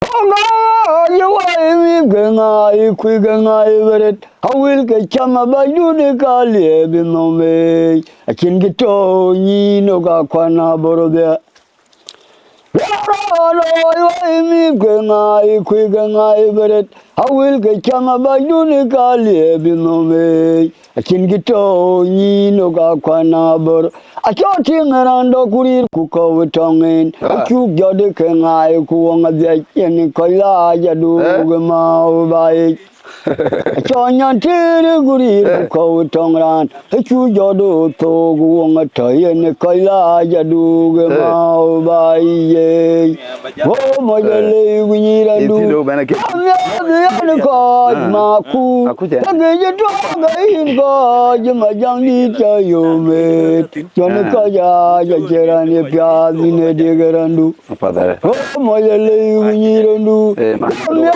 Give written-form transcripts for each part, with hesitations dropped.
You are going, I quick and I everett. I will get chama by you, the Kali, be no way. I can get to ye no Gakwana Boro. I will get chama by unically be no way. I can get to ye no gakwana bor. I can't him around the Kuri Kuko with tongue in. I took Jodic and I who on the Yanikola Yadu Mao by. Chonya tere guri ko tongran chu jodo to guong toy ne koila jadu ge mau bai ye wo mo le wi randu ya ko ma ku ta ge je to ge hin ko je ma jang ni cha yo me chon ko ya jera ne pya ni ne de ge randu wo mo le wi randu ya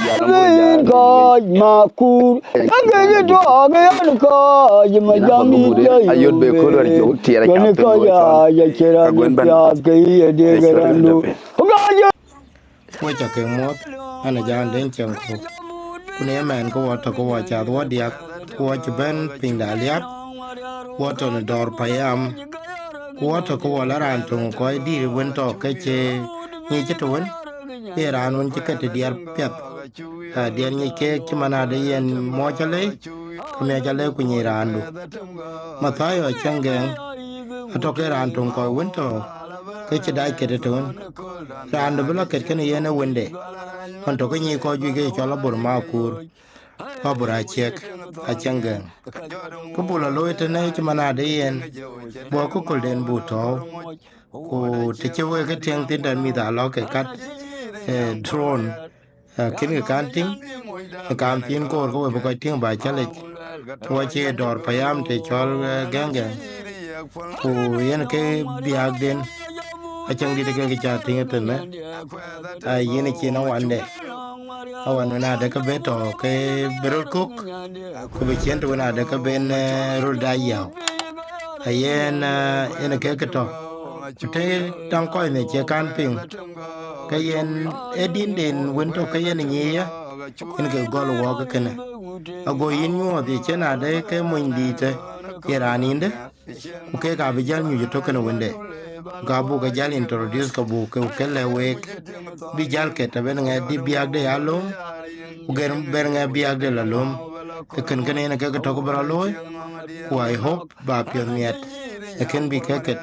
ko ma ku Agay to agay ko jima jambi ayod be ko lar jo tiara ka ko ya kera ya ke de garandu Quay cho cái mót anh là dàn đến trường khu cô nè mẹ có vợ có vợ cha vợ điạc cô cho bên pin đại liáp cô cho nó đòi payam cô cho cô vợ là ran tung coi đi bên to cái chế như chết tuấn cái ran vẫn chỉ cái điạc pet điạc như cái mà na đây yên mót cho lấy mẹ cho lấy của như ran đủ mà thấy ở trong gang cho cái ran tung coi bên to cái chế đại cái tuấn ran đồ bữa cái này yên ở bên đây còn to cái như coi duy cái cho nó bồi mau cur pa bura check a changang ko bula loite ne chmana de yen bo ko kol den buto ko te chewe ke tiang tin dan mi da lo ke kat drone kin ke kan ting kan tin ko ko bo ko ting ba chale to che dor payam te chol ganga ko yen ke biag den a chang di de ke cha ting ten ne a yen chi no wan de awan na de ka beto ke berol cook ko be chen to na de ka ben rol da yaw ayen ene ke to te tang ko ne che kan ping ka yen edin den won to ka yen ni ya ken ke gol wo ka ken ago yin nyu de che na de ke mun di te iraninde ku ke ka be jal nyu to ken wonde ga bu ga jal introduce ka bu ke le we bi jal ke ta ben nga di biag de alum ugen ber nga biag de la lum ke ken ken ne ke to ko bra loy ku I hope ba pyo miet e ken bi ke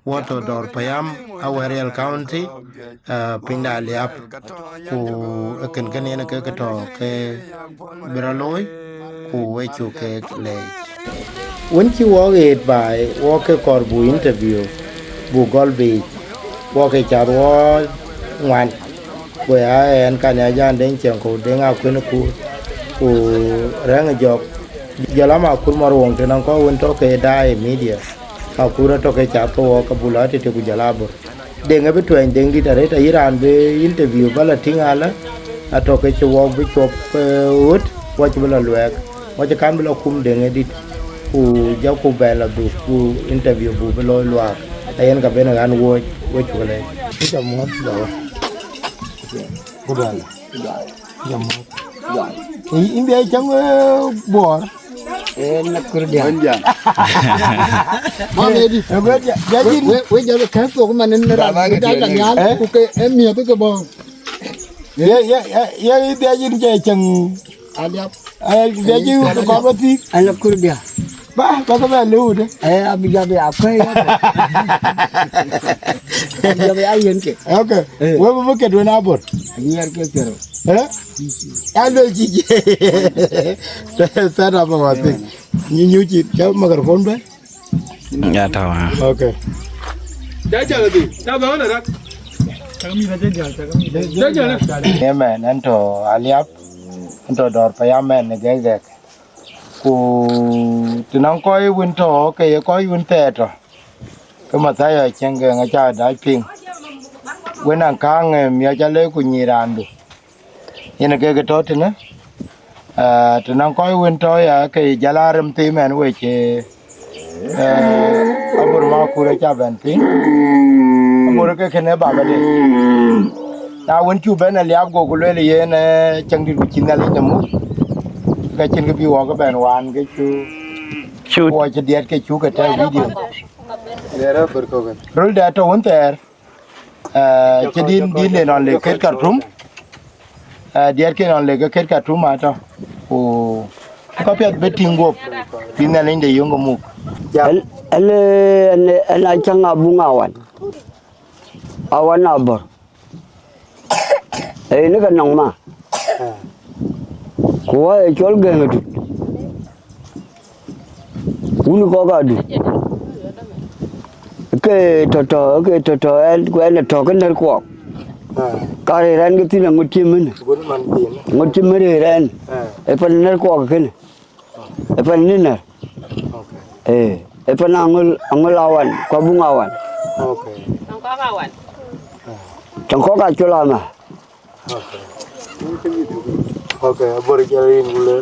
water dor payam awarial county pinda liap ku e ken ken ne ke to ke bra loy ku we chu ke le when you walk it by walk a corbu interview bu golbi walk a charwa ngwan we en kan ya jan den chen ko den a kun ku rang jok jalama kur mar wong te nan ko won to ke dai media a kura to ke cha to ka bulati te ku jalabur den ga betwen den di tare ta iran be interview bala tingala a to ke cho bi chop ut wa chi bala lwek wa cha kan bala kum den edit ku ja ku bela du ku interview bu belo lwa ayen ka ben gan wo chu le cha mo da Kudan. Jam. Ini dia cang bor. Nak kerja. Mana di? Jadi, we jadi kantor ke mana ni? Kita nak nyal. Oke, emia tu ke bang. Ya ini dia jadi cang. Aliap. Dia jadi kau berarti. Anak kerja. Bah, kau tu lu deh. Abi jadi apa ya? Jadi ayam ke. Oke. We bukan dua nabur. Niar ke kero. Alo cici. Saya apa mati? Nyuci. Jauh magar phone be. Ya tahu. Oke. Jaja lagi. Dah bawa nak? Kami saja jalan. Ya men, anto aliap, anto dor payah men negegek. Ku tinang koi winto ke koi winte to. Kemataya cengge ngaca dai ping. Wenang kang mia jale ku nyirandu. Ina ke to tene. Tinang koi winto ya ke jalaram ti men we che abur ma ku re cha ben ping. Abur ke kene baba de. ta vẫn chú bên là liab go go le ye na chang di chin na le na mu cái trên cái view cái bàn hoàn cái chú qua cho điệt cái chú cái theo video rồi đã cho vấn đề cho đi lên on le kết cả room điệt cái on le cái kết cả room mà cho ô có biết betting go pin na lên để dùng cái mục anh chẳng abung awan abor ini kan nong ma kuwa chol genga du uni ko ga du ke toto el ko el to kan der ko ka re ran ke tin ngoti men ngoti mere ran e pan ner ko ke e pan ni na e pan angol awan ko bung awan chẳng có cái chỗ làm mà boleh jalan dulu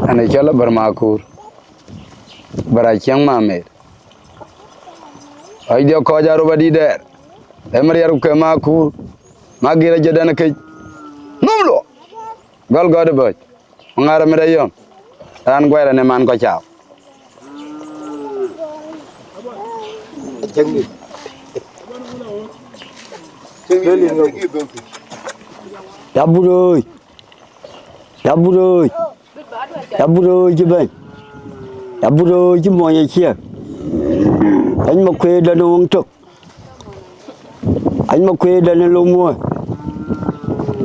Ane chala Barmakur Barachang Mamer ay dia ko jaru badi der emar yaru ke Makur magira jadana ke numlo gal gode boy ngara mere yom tan goyra ne man ko chaaw jangi Yaburoi chứ bên Yaburoi chứ mọi người chia anh mà quê đàn ông trực anh mà quê đàn ông mua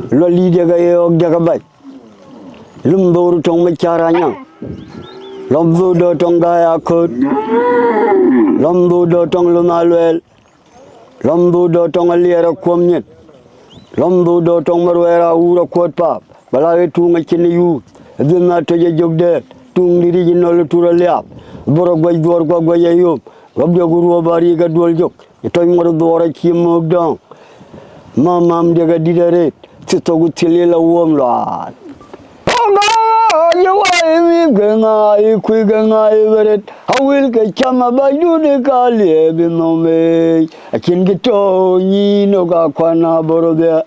lo li dia cái ông dia cái bệnh lum bor trong mấy caranya lom do trong gai akut lom do trong lumaluel lom do trong aliera komnyet lom do trong marwera ura kot pap bala tu ngachin yu dina to je jogde tung diri jinol tura liap borok bay dor ko go yeyum gob joguru bari ga dol jok to ngor dora ki mogdang mamam de ga didare ci togu tilela wom la you why me gangai ku gangai beret awil ke chama bayune kale binome akin gito ni no ga kwana borobe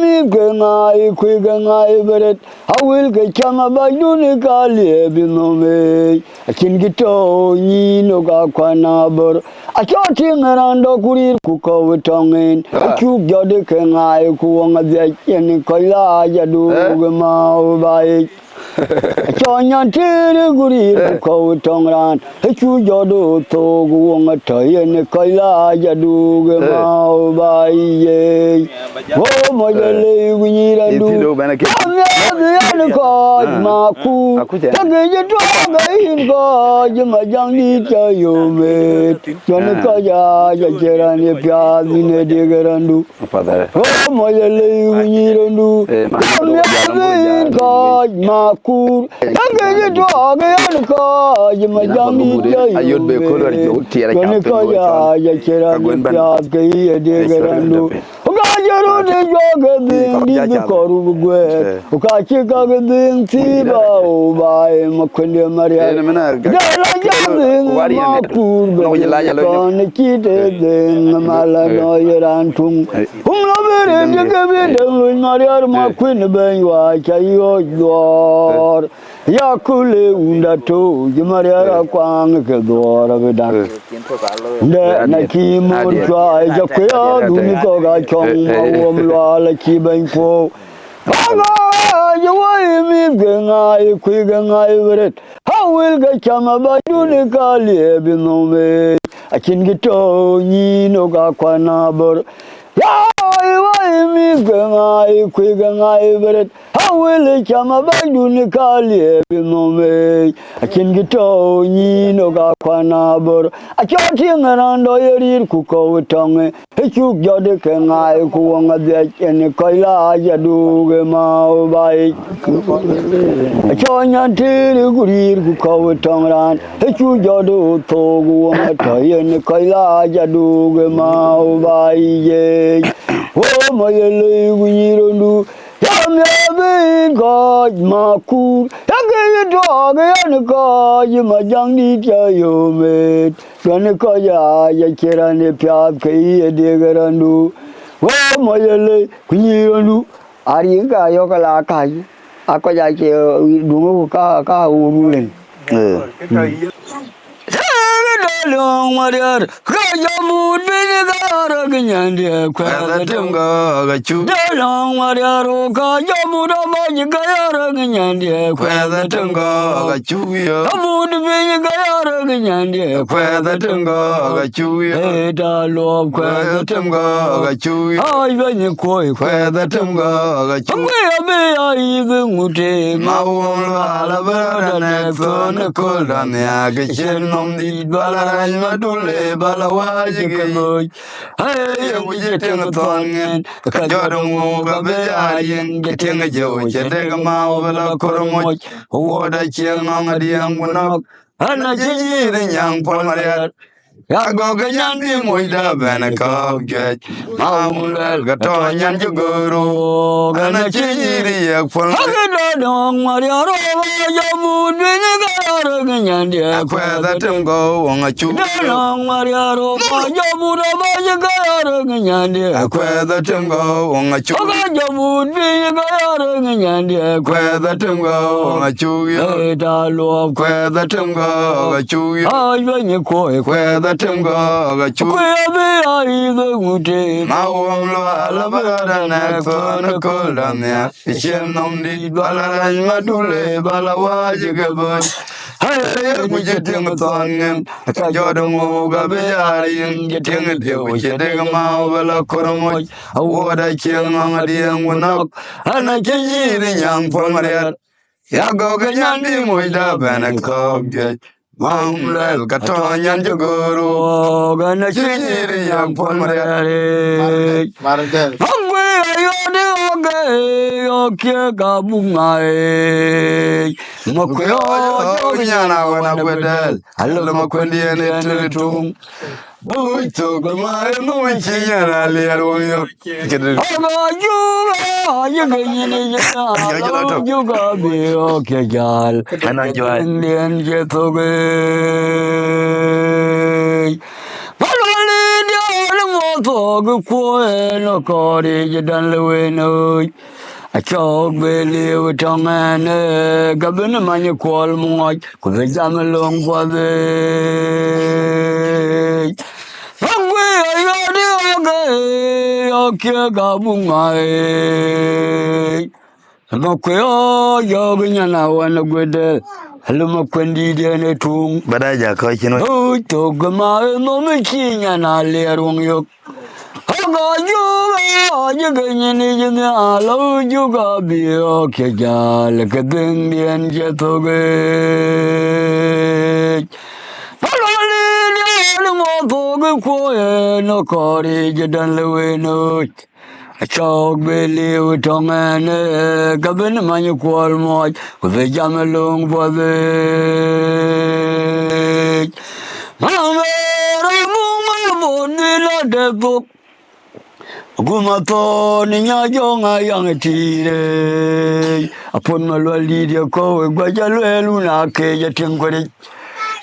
me gangai ku gangai beret awil ke chama bayune kale binome akin gito ni no ga kwana bor achoti ngarando kurir ku ko tongen ku jode ke ngai ku nga de yen ko la ya du ma bai chonya tere kurir ku tongran ku jodo to gu nga ta yen ko la ya du ma bai ye wo mo le gu ni ra du ya ko ma ku ta ge je to ga hin ko je ma jang ni cha yo me ko ya jera ni pya ni ne de garandu padare o mo le ni randu ko ma ku ta ge to ga ko je ma jang ni cha yo ayot be ko lor jo tiere ko ya jera ni pya ge de garandu ga jero de jo ga ni ko ru gwe ka chi ka ga din ti ba o ba ma kwende maria ma ku con chi de de mala no yerantung la bere de ga be de maria ma kwende ben wa cha yo dor ya kule unda to maria ra kwang ke dor be da de na ki mo twa ja ko ya du ni ko ga chong ma wom la ki ben ko you why me gangai ku gangai beret awil ga chama bayune kale binome akin gito ni no ga kwana bor ya why me gangai ku gangai beret awil chama bayune kale binome akin gito ni no ga kwana bor achoti ngarando yerir ku ko tonge chu jode ke ngai ku nga de en koila ya du ge ma bai chonya tir gurir ku ko tongran chu jode to gu nga ta en koila ya du ge ma bai ye wo mo ye le gu ni rondu ya me ko ma ku ya ke do ga yan ko yi ma jang di cha yo me don ko ya kira ne pya ke ye de garandu wa mo yele ku ni ru ari ga yo ka la ka yi ako ya ke du ka u len long warrior Rajamu Vinigara Ganyandi Kwazatungo gachu long warrior Kajamu Magara Ganyandi Kwazatungo gachuyo Amud Vinigara Ganyandi Kwazatungo gachuyo Eta love Kwazatungo gachuyo I when you koi Kwazatungo gachuyo I even mute Mawolo alabara nekson koldan ya gishenom di balaraj madule balawaji ge Hey wuje tenga tongen kajodongo gabe ayen getenga jo chedega mawala kormo woda chienga diang bunok ana chiri nyang polmaria Yago ganyan moida benaka get Mawul gato nyan juguru Gana chiri yak polmaria Dong Mario Yamu Vinigara Ganyandi Kwazatungo wonga chu Long Mario Yamu Magara Ganyandi Kwazatungo wonga chu Jamu Vinigara Ganyandi Kwazatungo wonga chu Eta love Kwazatungo gachu I when you koi Kwazatungo gachu I the mute Mawolo alabara nekson koldan ya Ishenom di balaraj madule balawaji geboy Hey wuje tenga tongen kajodongo gabe ayen getenga dewo chedega mawala kormo woda chienga diang bunok ana chiri nyang polmaria Yago ganyan moida benaka get Mamlel katonyan jogoro Gana chiri yang polmaria Marandel. Hungwe ayode oge okie gabungae Mokuyo Nyana wana gwedel Alo makwendi ene teletung Buito gamae nuichi nyana liaro yo Oga juga Juga yini jana Juga bi okie jal Ndien jetoge Palwali diya motoge kwe No kori jidan lewe no A chok beli utangane Gabini manye kwal mwaj Kuzi jamelong kwa zi Hangwe ayodi oge Okie gabungae Mokuyo yogi nyana wana gwede Haluma kwendi diene tung Badaja kwa chino Togamae momichi nyana lerung yok Oga juga Jiganyini jini alo juga biyo kejal Keding dien jetoge Palwali diyan motoge kwe No kori jidan lewe no Chok beli utongane Gabini manye kwal moj Kuzi jamelung bwazi Mamere munga bodila depok Gumato ni nyajonga yang tire Apon malwali dia kowe gwajalwelu na keja tingkore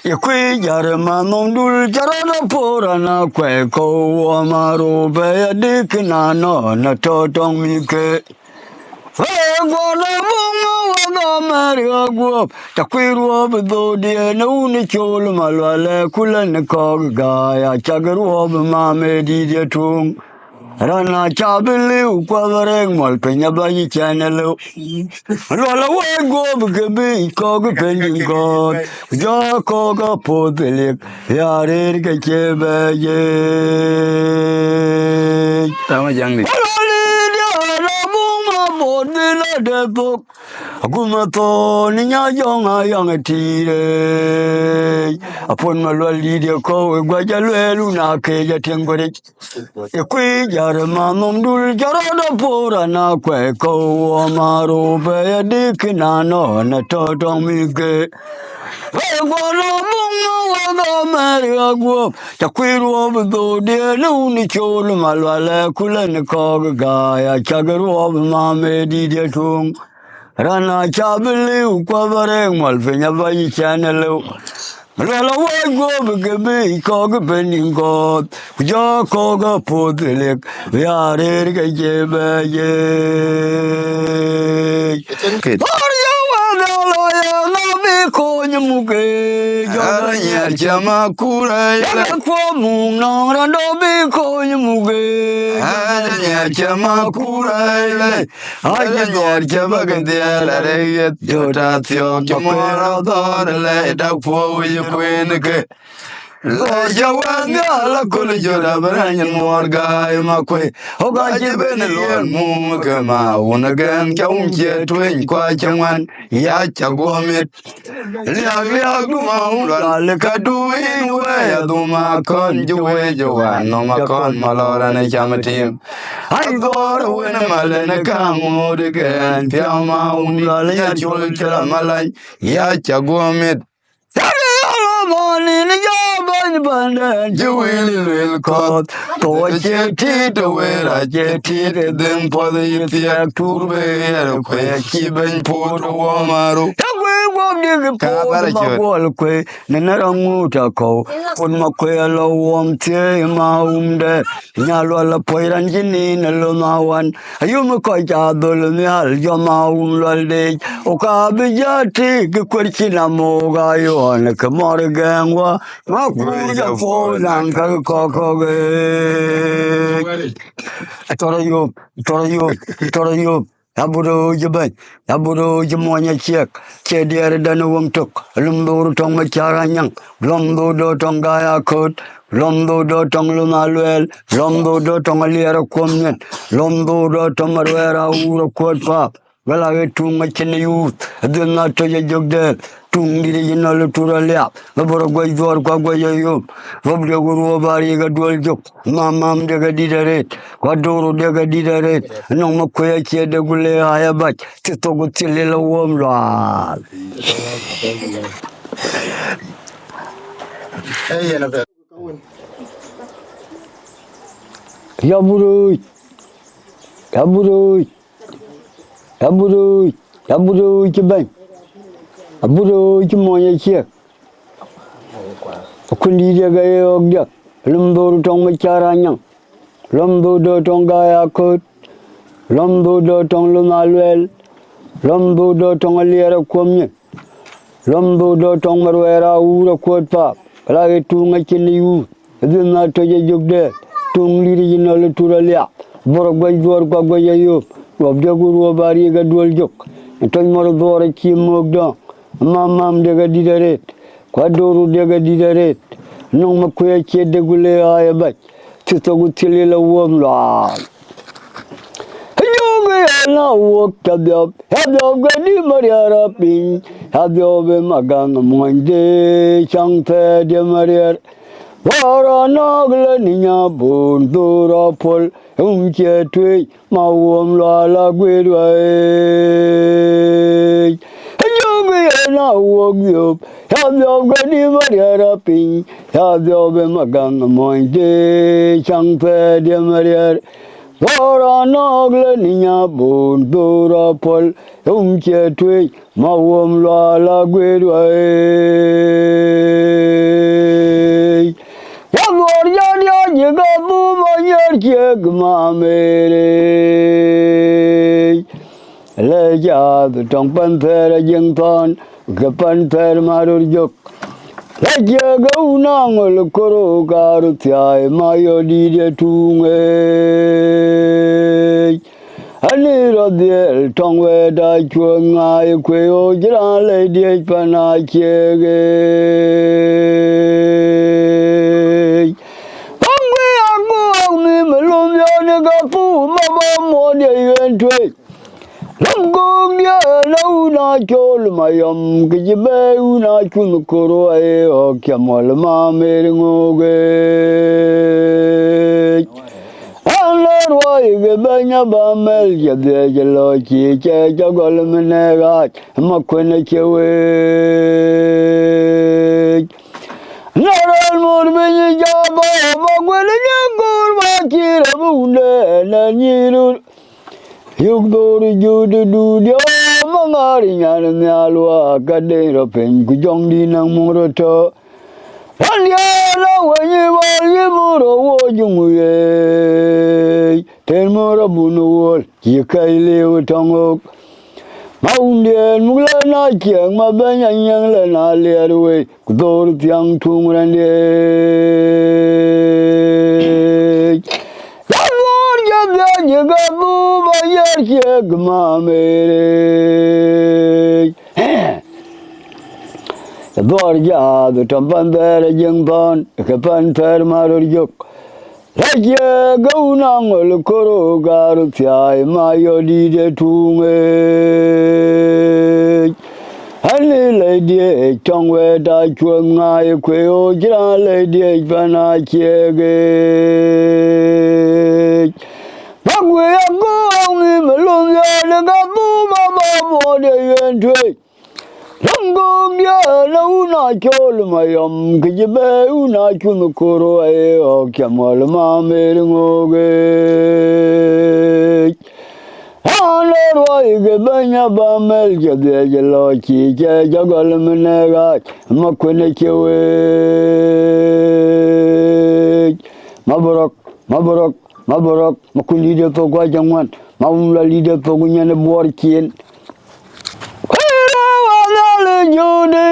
Ikwi jare manondul jarana pora na kwe ko amaro be dikna no na totong mike Gwana bunga waga maria guop Takwiru abdo die na uni chol malwale kula ne kog gaya Chagaru ob mame di dia tung Rana chabili ukwavareng mol penya bayi channel Lola wego bgebi kog pending god Ja koga podelik Yarir ke chebeye Tama jangdi Palwali diya na bunga bodila depok Agumato ninya jonga yang tire apon malwa lidia ko gwajalwelu na ke jatengore ekwi jarma nomdul jarada pora na kwe ko amaro be dikna no na to dong mige Gwana munga waga mari agwo Chakwiru obido de nuni cholu malwale kule ni koga gaya Chagaru obi mame di de tung Rana chabili ukwabare malfinya vayi chanelu Malwala wagwo bigebe koga bening god Kuja koga potilik Vyare rika jebe ye Arya wadalo ya nabi konye muke Aranya chama kura Yaka kwa mung rando bi konye muke Aranya chama kura Aranya chama kandiala reyet Jota tiyo kimora dore da po yu kwenike La jawanga la kul joda baranya morga makwe Oga jibene lon mu kama unagan kaunje twen kwa changwan ya chagomit Liag duma unwal kadu inwe duma kon juwe jowan no makon malora ne chamatim Ai gora wena malene kamu digen piama unwal ya chul chela malay ya chagomit Morning, your band, you will call. To a jetty, the way I jetty, then for the theatre to wear, keep and put a woman. Kabarake, Nanaramuta, put Maquella warm tea, Maumde, Nalwala Poiranjini, Loma one, a Yumukoja, Dolmial, Yamaum Lalde, Okabijati, Kuchina Moga, you on a Kamora Gangwa, Makuja Fall and Kakoko. I told you. Aburo Jaban, Aburo Jamonia check, Chedia Danawum took, Lumbo Tonga Charanyang, Lombo do Tongaya coat, Lombo do Tonglumaluel, Lombo do Tongalia Comian, Lombo do Tomaruera Uro Court Pop. Well, I get too much in the youth, I do not tell you joke there. Tung did you know to the lap, the Borogway door, Quagway, you, Rob the Guru Bariga dual joke, Mamma Dega did a rate, Quadoro Dega did a rate, no Maquia de Gule, I have but Tito till little warm rod. Yaburu, Yaburu, Yaburu, Yaburu, Jaban. Aburo Jimoya check. A kundi gay, Lumbo Tonga Charanyang, Lumbo do Tongaya coat, Lumbo do Tonglumaluel, Lumbo do Tongalia Comian, Lumbo do Tongaruera Ura Court Pop, like too much in the youth, then not to a joke there, Tung Liriginal Turalia, Borogway Dor Quagwayo, Wabjaguru Bariga dual joke, and Tonmoro Kim Mogdon. Mamam dega didare, Quadoro dega didare, no Maquia de Gule I bet, Titogutilla warm lord. You now walked up, have your granny Maria Ping, have your Magan, Monde, Chang Fed Maria, Vara Nogla Nina Bone, Dora Pol, Tree, my warm la Guidway. Now walk you, have your granny Maria Ping, have your Magan, Monde, Chang Fed Maria. Vara Nogla Nina Bone, Dora Pol, Tree, my warm la Guidway. Yamor you got boom on your check, mammy. Leja, the Tonpan Fair, a young pond, Gapan Fair Marujok. Let you go now, Lukoro Garutia, Mayo Didia Tunge. I need of the tongue where I chuang I quail, Jan Lady Panachege. Hungry, I go, me, Malone, Gafu, Mamma, more than you and trade. Lumbo Nangong dia launa chol mayam kijibe una chun koro e o kyamal ma meringoge Anler wa ige banya ba mel jade jalo chi che jagol menega makwene chewe Naral morbe jaba magwele nyangur makira bunde na nyiru Yugdori judu dudio mangari nyana nyalwa kadero pen kujong di nang moroto Anyala wenye wali moro wojumuye Ten moro bunu wol Yikaile utangok Maundien mugla na kiang mabanya nyang la na lerwe Kudor tiang tungurande Gabu bayar kia gma mere Borja the tampan there jengpon kapan ter marur yok Raja gaunang ol koro garu tiai mayo di de tunge Hali lady chongwe da chuang ngai kweo jira lady pana chiege Bagwe agong melong ya gabu mama mo de yen tui Rangong dia launa chol mayam kijibe una chun koro e o kyamal ma meringoge Anler wa ige banya ba mel jade jalo chi che jagol menega makwene chewe Maborok makuli de to gwa jangwan maula leader to gunya ne bor kien Kwela wala jode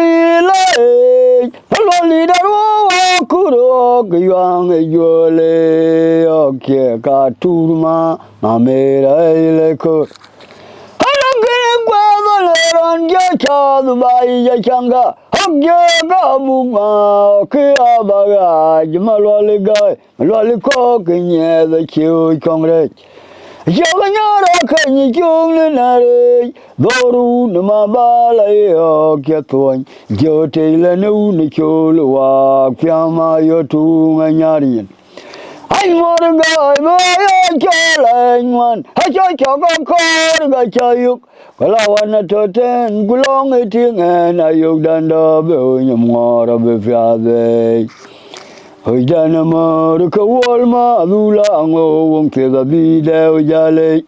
le palo leader wa kuro gyang jole okye ka turma mamera ile ko Alangene gwa ran ja cha dubai ja changa Ogya ga buma ke abaga jmalwale ga malwale ko kenye the chu kongre Jaganyara kanyi chung nare doru nama bala yo kyatwan jote la nu ne cholo wa pyama yo tu nganyari Ai mor ga ba yo chala ngwan ha cho ga kor ga chayuk Kala wana toten gulong etinga na yug danda be nyamwara be fiade Hojdana mar ka wolma adula ngo wong te da bide ojale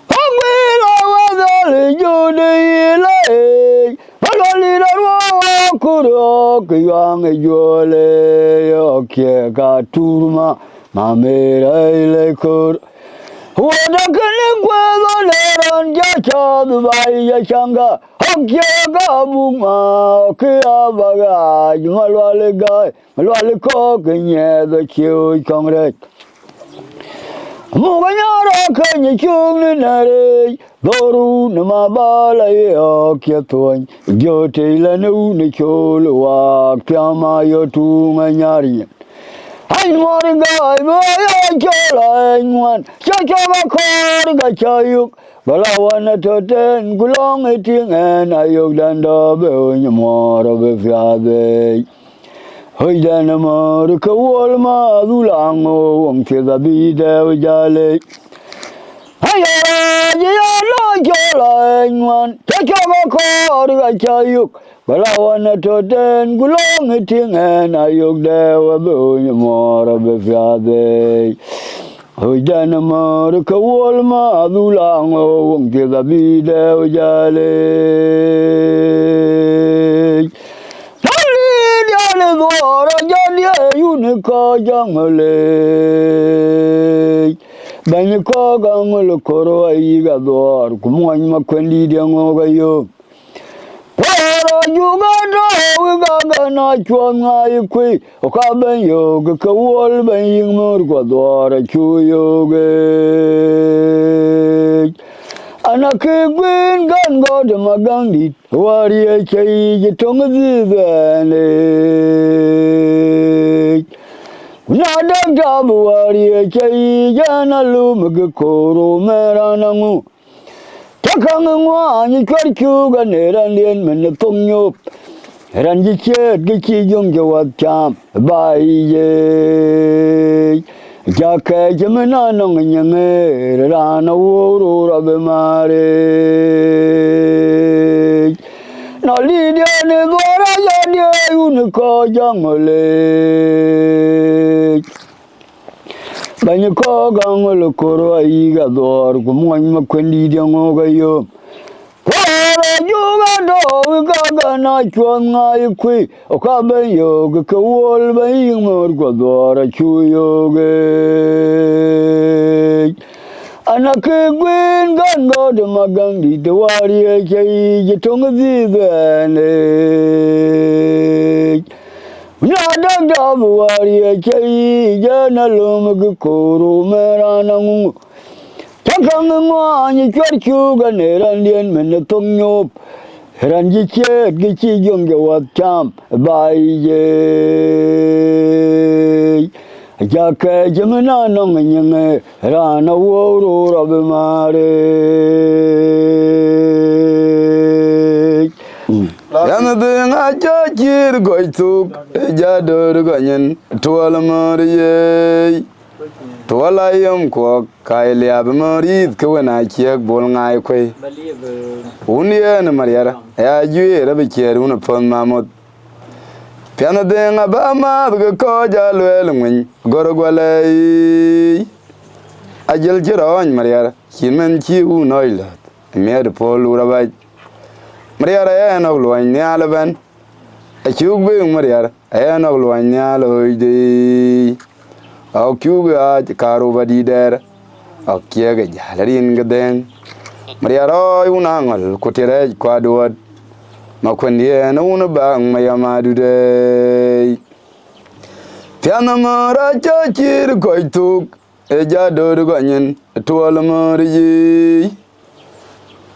Amela wadale jode ile Balali darwa kuro kyang jole okye ka turma mamera ile kur Wada kene kwado leran jacha dubai jachanga Ogya ga buma kia baga malwale ga malwale ko kenye the chu kongre Muganyara kenye chung nare doru nama bala yo kyatwan jote la nu ne cholo wa pyama yo tu nganyari Ai mor ga ba yo chola ngwan cha kor ga chayuk Balawana toten gulong etinga na yog danda be nyamora be fiade Hojdana mar ka wolma dulango wong te da bide ojale Aya ya lo jola ngwan cha kor ga chayuk Balawana toten gulong etinga na yog de be nyamora be fiade Hojdana mar ka wolma adulango wong te da bide ojale Tali diale dora jali yunika jangale Banyi ko gangol koro aiga dor kumwany makwendi diango gayo Wara juga gaga na chuan ngai kwi ka ben yo ka wol ben ying mur ko dora chu yo ge anake gwin gan go de magandi wari chei je tong zi ne na da ga wari chei jana lu mug ko ro mera nangu Chakang ngwa ni kwar chu ga ne ran lien men tong nyop ran ji che gi chi yong ge wat cham bai ye ja ke jemna nong nyang ra na wo ro ra be mare no li dia ne do ra ya dia un ko jang le Banya ko gang lo koro ai ga dor ku mo ma kwendi dia ngo ga yo Kwara yo ga do ga na chon ngai kwi o ka ben yo ga ko wol ba yin mor go dor chu yo ge ana ke gwen gan go de magang di de wari e chei je tong di ne Nada da buari e chei jana lum gu koro mera nangu Chakang ngwa ni chwar chu ga ne ran lien men tong nyop ran ji che gi chi yong ge wat cham bai ye ja ke jemna nong nyang ra na wo ro ra be mare Yana ding a jir goituk jador ganyen tuwal mariye tuwala yom ko kaili ab marid kwana kiek bol ngai kwe uniye na mariara ya juye rabi kieru na pon mamot piana ding a ba ma ga ko jalwel ngin gorogwale ajel jiron mariara kinmen ki u noilat mer pol urabai Mariara ya no lo nyala ban a chugbe mariara ya no lo nyala hoide a kuga karo badi der a kiega jalarin gaden mariara una ngol kutere kwado makwendi na una ba mayama dude tiana mara chachir koituk e jador ganyen tuwal mariji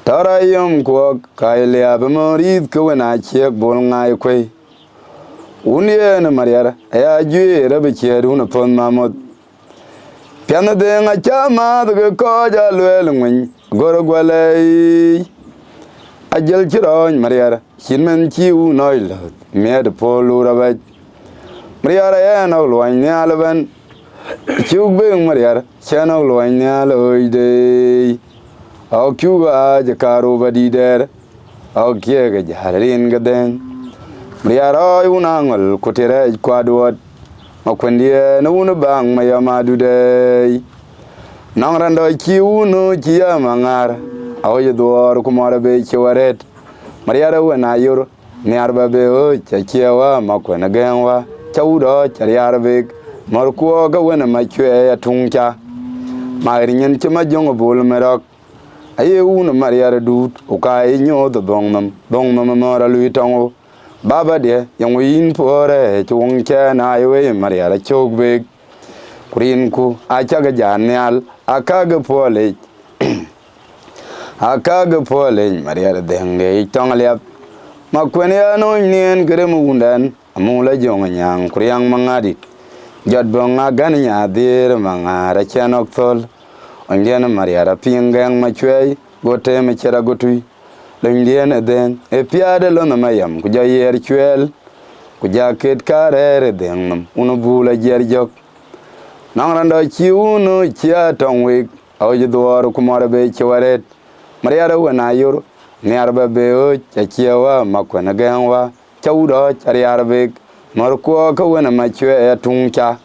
Tarayam ko kaile ab marid ko na chek bol ngai kwe Unye na mariara ya juye rabi cheru na pon mamot Piana de nga chama de ko ja lwel ngin goro gwale Ajel chiron mariara hinmen chi u noil me de polu rabat Mariara ya na lwan nyalban chugbe mariara chana lwan nyaloide Au kuga ja karo badi der au kiega jalarin gaden Mariara una ngol kutere kwado makwendi na una bang mayama dude Nangrando ki uno kia mangar au je dor kumara be chiwaret Mariara wana yor ni arba be o chakiwa makwena genwa chaudo chariara be markuo ga wana machwe ya tungcha Marinyen chima jongo bol merok Aye una mariara dut uka inyo the dongnam mara luitongo baba de yang win pore chung cha na aye mariara chogbek kurin ku achaga janyal akaga pole mariara denge tonglep makwene no nien grem undan amula jonga nyang kuryang mangadi jadbonga ganya dir mangara chanok thol Ondiana mariara pingang machwei gote mechera gotui Londiana den e piade lona mayam kuja yer chwel kuja ket karere den uno bula jer jok Nangrando chi uno chia tongwik awje duwar kumara be chwaret mariara wana yor niarba be o chachiawa makwana gangwa chawdo chariara be marko ka wana machwe tungcha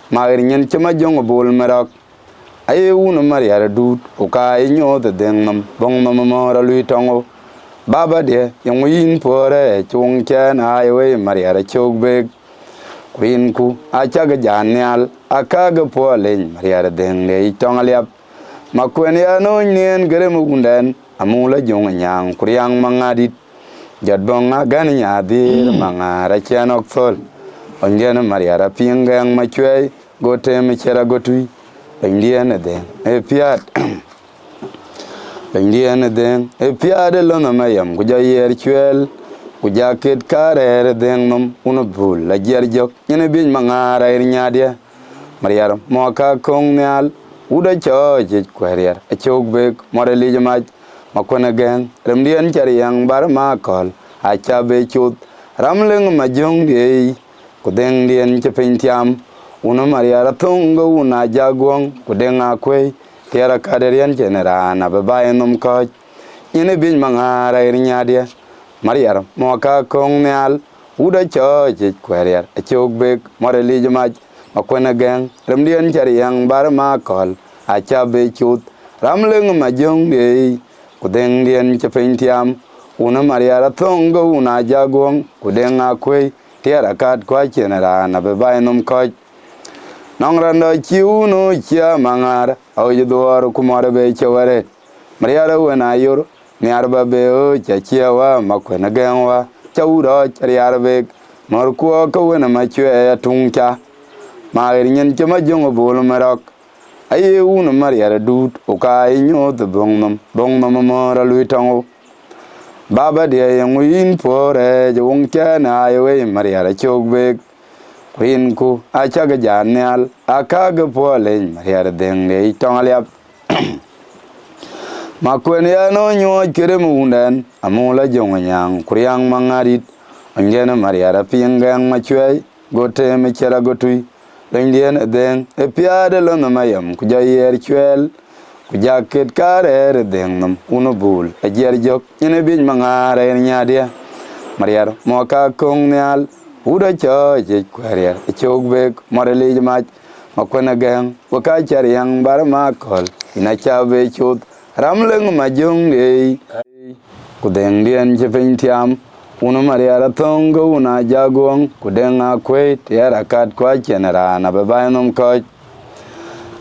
Marinyen chama jongo bol merak Aye una mariara dut uka inyo the dengnam bongnam mara luitongo baba de yang win pore chung chen aye mariara chogbek queen ku achaga janyal akaga pole mariara dengne itongalyap makwene ano nien grem undan amula jong nyang kuryang mangadit jadbonga gan nyadir mangara chenok thol onjena mariara pingang machwe gote mechera gotui Indiana den piade lona mayam kuja yer chwel kuja ket karer den nom una bul la jer jok nyene bin mangara ir nyadia mariara mo ka kong nyal uda cho je kwerier a chok be moreli jama ma kwena gang rem dien chari yang bar ma kol a cha be chut ram leng ma jong de ku deng dien che pin tiam una maria ra tongo una jagwong ku deng a kwe tiara kaderian genera na be ba enum ko ine bin manga ra nya dia maria mo ka kong nyal uda cho je kwerier a chok be more li ma kwena gang rem dien chari yang bar ma kol a cha be chut ram leng ma jong de ku deng dien che pin tiam una maria ra tongo una jagwong ku deng a kwe tiara kad kwa genera na be ba enum ko nong rando chiu no chia mangar au jidor kumare be chaware maria ra wena yor niar ba be o cha chia wa makwena gangwa chauro chariar be mor ko ko wena ma chwe tungcha ma rinyen chama jongo bol marok aye un maria ra dut o ka inyo de bongnom mora luitango baba de yengwin pore jong cha na aye maria ra chogbe Queen ku achaga janyal akaga pole maria deng le tongalia makwen ya no nyo kere mundan amula jonganyang kuryang mangarit angena maria ra pingang machwe gote me chera gotui lendien deng e piade lo na mayam ku jayer chwel ku jaket kare deng nam unobul ajer jok ine bin mangare nyadia maria mo ka kong nyal uda cho je kwarier chok be moreli ma makwena gang waka char yang bar ma kol ina cha be chut ramleng ma jong de ku deng dien je pin tiam una maria ra tongo una jagong ku deng a kwe tiara kat kwa chenera na be banom ko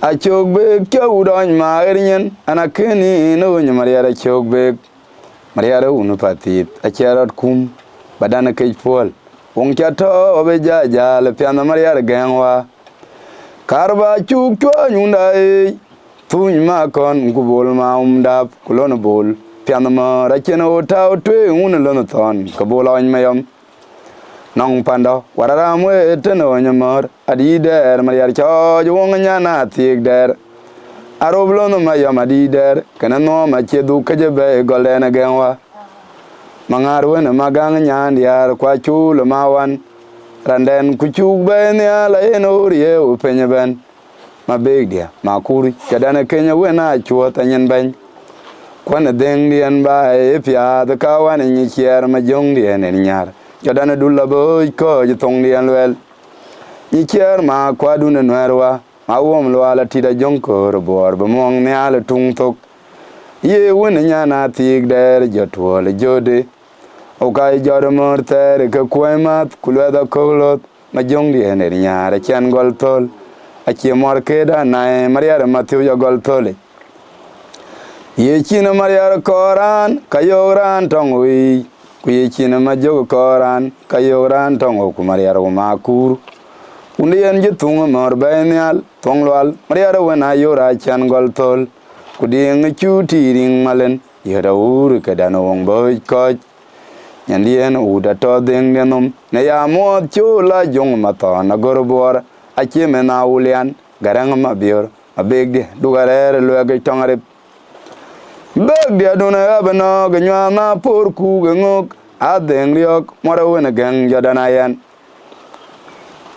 a chok be kyo udon ma ernyen ana keni no maria ra chok be maria ra unu patit a charat kum badana ke pol wong chato obeja jale piano maria gangwa karba chuk cho nyunda e tuny ma kon kubol ma umdap kulon bol piano ma racheno tao twe un lon ton kabolo an mayom nong pando warara mwe teno nyamor adi der maria cho wong nyana tik der aroblo no mayom adi der kana no ma chedu kajebe golena gangwa mangar wena magang nyan yar kwa chul mawan randen kuchuk ben ya la enorie upenya ben mabegdia makuri kadana kenya wena chuot anyen ben kwana deng dien ba e pia da kawan ni chier ma jong dien en nyar kadana dulla boy ko jitong dien wel ni chier ma kwa dun nwerwa ma wom lo ala tida jonko bor bo mong ne ala tung tok ye wena nyana tik der jotwol jode okay jor morter ke kuemat kulada kolot ma jong di ene nyaare chan gol tol a chi mor keda na maria matiu yo gol tole ye china maria koran kayoran tongwi ku ye china ma jogo koran kayoran tongo ku maria ro makur undien je tungo mor benyal tonglwal maria ro na yora chan gol tol ku ding chuti ring malen yora ur kedano wong boy ko Yandien uda to ding denom ne ya mo chula jong mata na gorbor a chime na ulian garang ma bior a beg de dugare lo ga tongare beg de aduna abano gnya na por ku ngok a ding riok mora wona gang jadana yan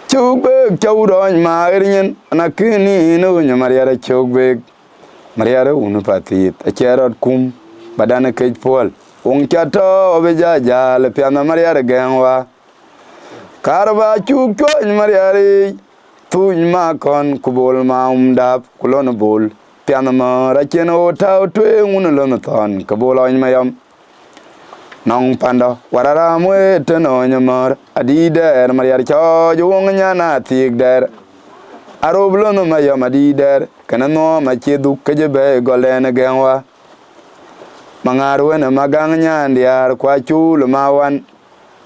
chugbe chawron ma ernyen na kini no nya maria chugbe maria unu patit a cherot kum badana kej pol wong chato obeja jale piano maria gangwa karba chuk cho maria ri tuny ma kon kubol ma umdap kulon bol piano ma racheno tao twe un lon ton kabolo mayam nong pando warara mwe teno nyamor adi der maria cho wong nyana tik der aroblo no mayam adi der kanano ma chedu kejebe golene gangwa mangar wena magang nyan diar kwa chul mawan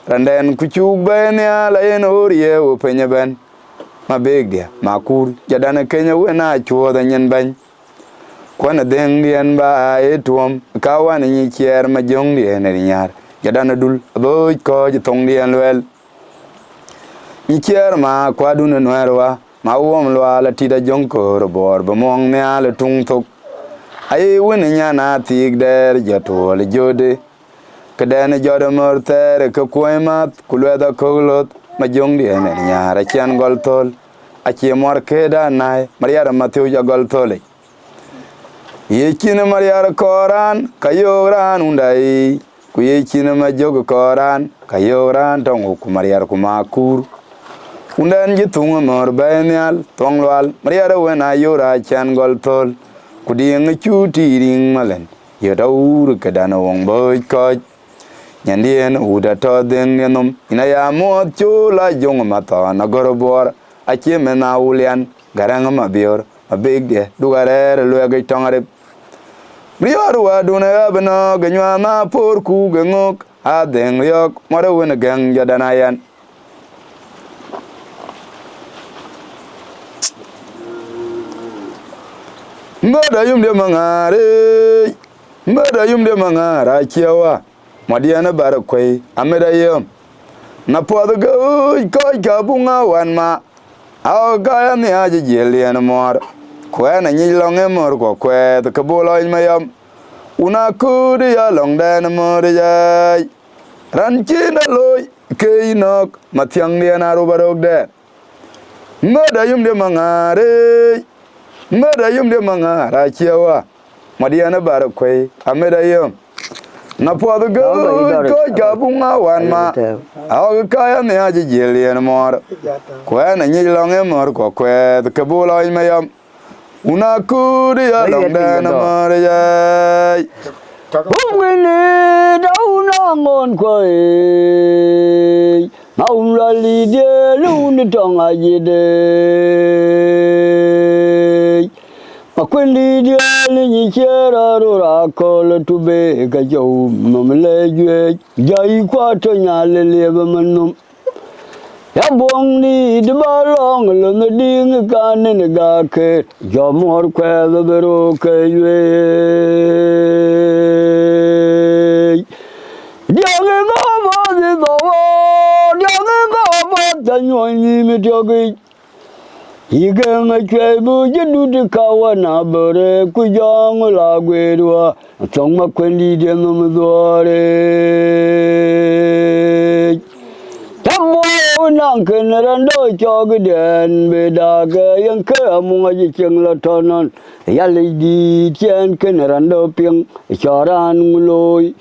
randen kuchuk ben ya la enorie upenya ben mabeg dia makur jadana kenya wena chuoda nyen ban kwana deng dien ba etuom kawan ni chier ma jong dien ni nyar jadana dul boy ko jitong dien wel ni chier ma kwa dun nwerwa ma wom lwa la tida jonko robor bomong ne ala tung tok ai wini nyana tik der jotol jode kedene jode mortere ke koimat kulweda kolot majong di ene nyara chian gol tol achie mor keda nai mariara matthew ja gol tole yechine mariara koran kayoran undai ku yechine majog koran kayoran tongu ku mariara ku makur undan jitunga mor benyal tonglwal mariara wena yora chian gol tol ku ding chuti ring malen yodaur kedana wong boy ko nyandien uda to den nenum ina ya mo chula jong mata na gorobor achie mena ulian garang ma bior a big de dugare lo ga tongare rior wa duna abno ganywa ma por ku gengok a den yok mara wona gang jadana yan mbada yum de mangara chiawa madiana barakwai ameda yum na podo go ka bunga wan ma aw ga ni aje jelian mor kwana ni longe mor ko kwe to bolo mayam una ku de ya long dan mor ya ran chin loy keinok matyang ni na rubarok de mbada yum de mangara chiawa madiana barakwai ameda yum na podo go ka bunga wan ma aw ga ni aje jelian mor kwana ni longe mor ko kwe to bolo mayam una ku de ya long dan mor ya Wini dauna ngon koi Maumla lidye luni tonga jide Makwen lidye linyi chera rura kola tube Kajau mamle jwe Jai kwa tonya lelebe manum Ya buong ni di balong lana ding kane nega ke Jamor kwe the bero ke ywe Diange gaba di dawa Diange gaba danyo ni mityogi Ike nga kwe bu jidu di kawa na bere Kujang la gwedwa Tong makwendi di mamdware Nang kenerando chogden bedaga yang ke amunga jeng la tonon ya lady chen kenerando ping choran nguloi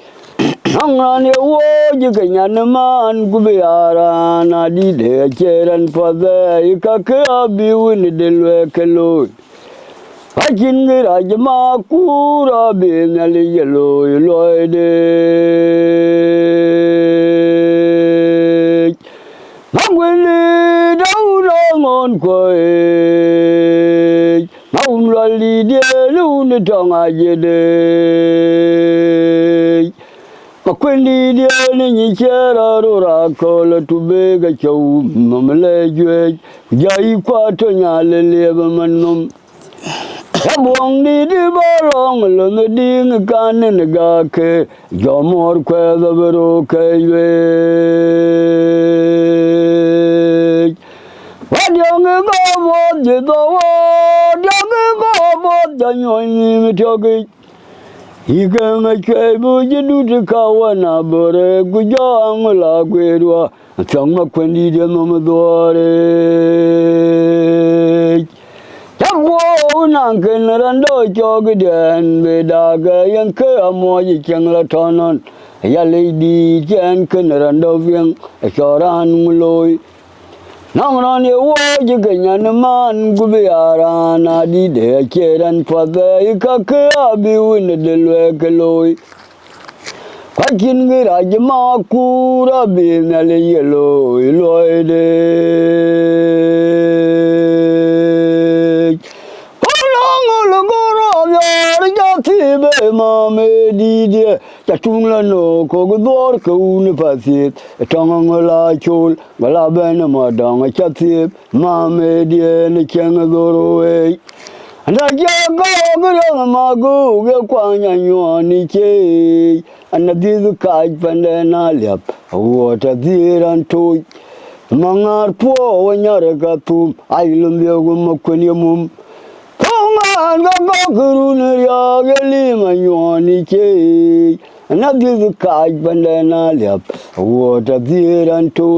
angan ye wo jiganya man gubiara na di de cheran pada ikake abi win delwe keloi ajin gira jama kura be nali yelo loide Mangwili dauna ngon koi Maumla lidye luni tonga jede Makwen lidye ni chera rura kola tube ga chow mamle jwe Jai kwa tonya lelebe manum Buong di balong lana ding kane nega ke Jamor kwe the bero ke ywe Wadiange gabo jidawa Diange gabo danyo ni mityogi Ike nga kwebu jidu tikawa na bore Kujang la kwedwa Tang makwendi di mamadware Nang kenerando chogden bedaga yang ke amoji cheng la tonon ya lady chen kenerando vieng choran nguloi nang ron ye wo jigenya man gubiara na di de cheran pada ikake abi win delwe keloi kwakin gira jama kura bi nale yelo iloide Tibe mame didie chatung la no ko gdor ko ne pasit tong la chul bala ben madang chatip mame die ne cheng doro we anda jago ngro magu ge kwanya nyo ni che anadi ka pande na lep wo ta diran to mangar po wanyare ka tum ailum yo gum ko ni mum man ga go kurun ya gali mayoni che na diz kaj bandana lep wota diran to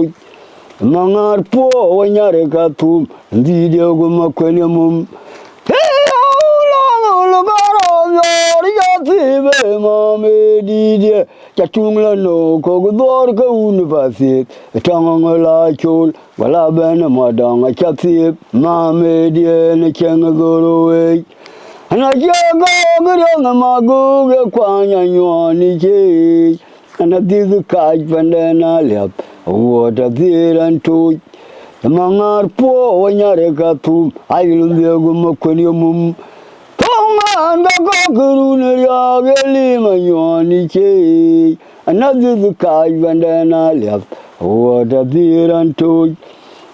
mangar po wanyare ka tum ndide go makweni mum Chatumla no kogdor ka unifasit tangala chul wala ben madanga chatip mamedie ne chengorowe ana jago gurang magu ge kwanya nyoni che ana dizu kaj bandana lep wota diran tu mangar po wanyare ka tum ayilum yego makweni mum anga go kurun ya gali mayoni che another kaj bandana left wota diran to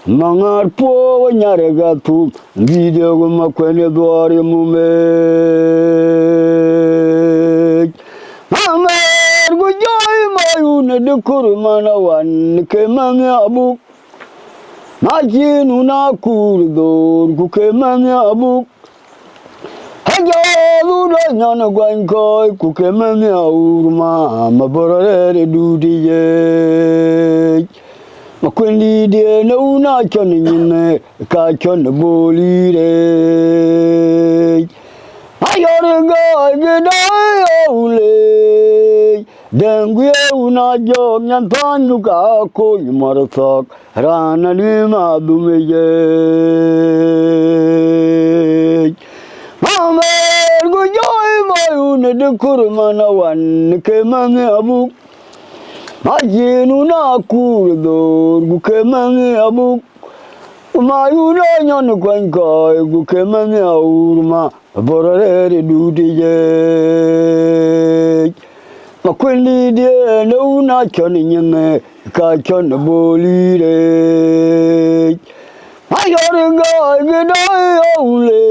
mangar po nyare ga tu video go makwene dore mume amer go joy mayune de kurmana wan ke mame abu majinu na kurdo ku ke mame abu Ajaluda nyana gwankoi kukemeni aurma maborere dudiye makwendi de na una chone nyine ka chone bolire ayore ga gedai ule dengue una jo nyantanyu ka ko ymarsak rana ni madumeye Amer go joy mayune de kurmana wan ke mame abu majinu na kurdo gu ke mame abu mayuna nyon kwanka gu ke mame aurma borere dudiye makwendi de na una choni nyeme ka choni bolire ayore ga gedai ule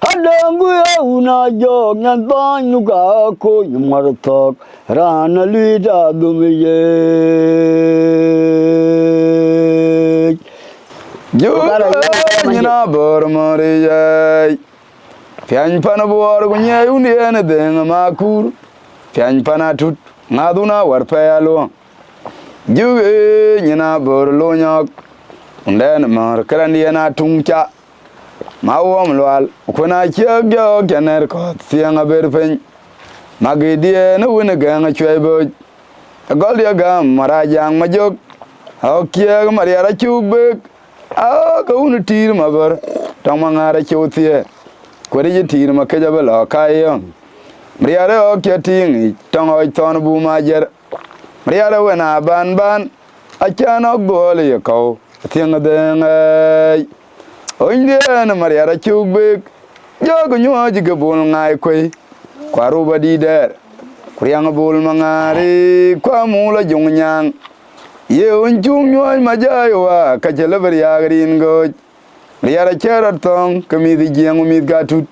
adangu ya una jog nyan banyu ga ko ymartok rana lida dumiye nyina bor moriye pian pana bor gunye uni ene denga makur pian pana tut ngaduna warpayalo juge nyina bor lonyak nden mar krandi na tungcha mawom lwal kuna chegyo kener ko sianga berfen magidie no wona ganga chwebo golya gam marajang majok okye mariara chubek a ko unu tir mabar tamangara chotie kwere tir makeja bela kayon mariara okye tingi tongo ton bu majer mariara wena ban achana bole yako tianga denga Onye na mariara chubek jogo nyuaji ke bol ngai kwe kwa roba di der kurianga bol mangari kwa mula jongnyang ye onjung nyuaj majayo wa kachele beriagrin go mariara chera tong kemi di jiang umid gatut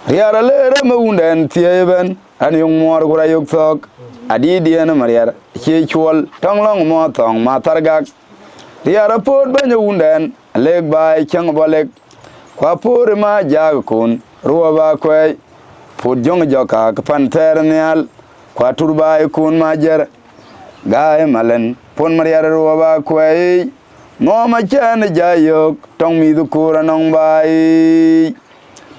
mariara lere maunden tieben an yung muar kura yuk sok adi diana mariara che chwal tong long mo tong matargak mariara pot banyo unden leg bai chang bolek kwa pur ma jag kun ruwa ba kwai put jong joka pan ter nyal kwa turbai kun ma jer gae malen pon mariara ruwa ba kwai no ma chan jayok tong mi du kura nong bai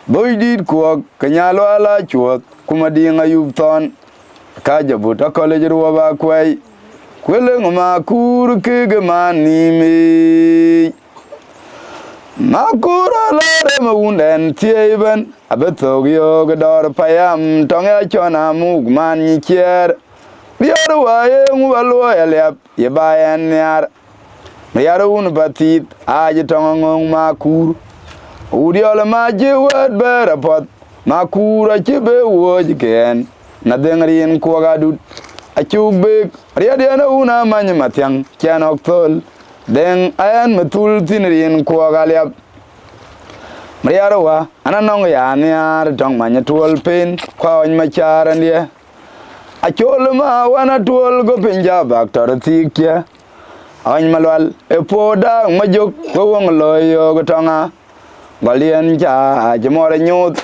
boy dit ko kanyalo ala chuot kuma dinga yubton ka jabut college ruwa ba kwai kwele ngoma kur ke gemani mi Makura lare maunden tieben abetogyo gador payam tonga chona mugman nyicher biaru waye ngwalo yalep yebayan nyar biaru un batit aje tongong makur udiole maje wet berapot makura chebe wojken na dengrin kuagadut achubek riadiana una many matyang chanok tol den ayan metul tinrin kuagaliap mariarawa ananong ya niar tong manya tuol pen kwa on machara ndie achol ma wana tuol go pinja baktor tikya on malwal e poda majok go wong loyo go tonga Golian cha jamora nyut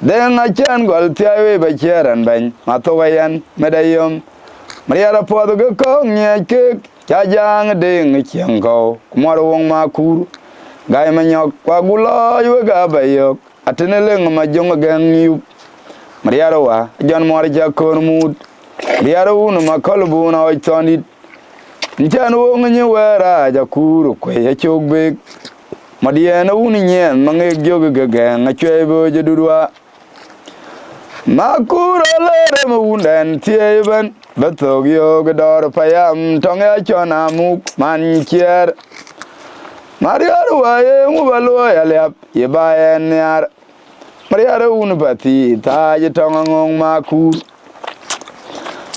den a chan gol tiawe ba cheran ban matogayan medayom Maria podo go ko nye ke cha jang ding chiang ko moro wong ma kur gai manyok kwa gulo yu ga bayok ateneleng ma jong gang yu Maria wa jon mor ja kor mut Maria unu ma kolbu na o tonit nchan wong nye wera ja kur ko ye chogbe Madia na uni nyen mange gyoga gaga nga chwebo jadurwa Makura lere mawundan tieban Bathog yoga dor payam tonga chona muk man chier Mariara waye mubalwa yalep yebayen yar Mariara unipati taje tonga ngong makur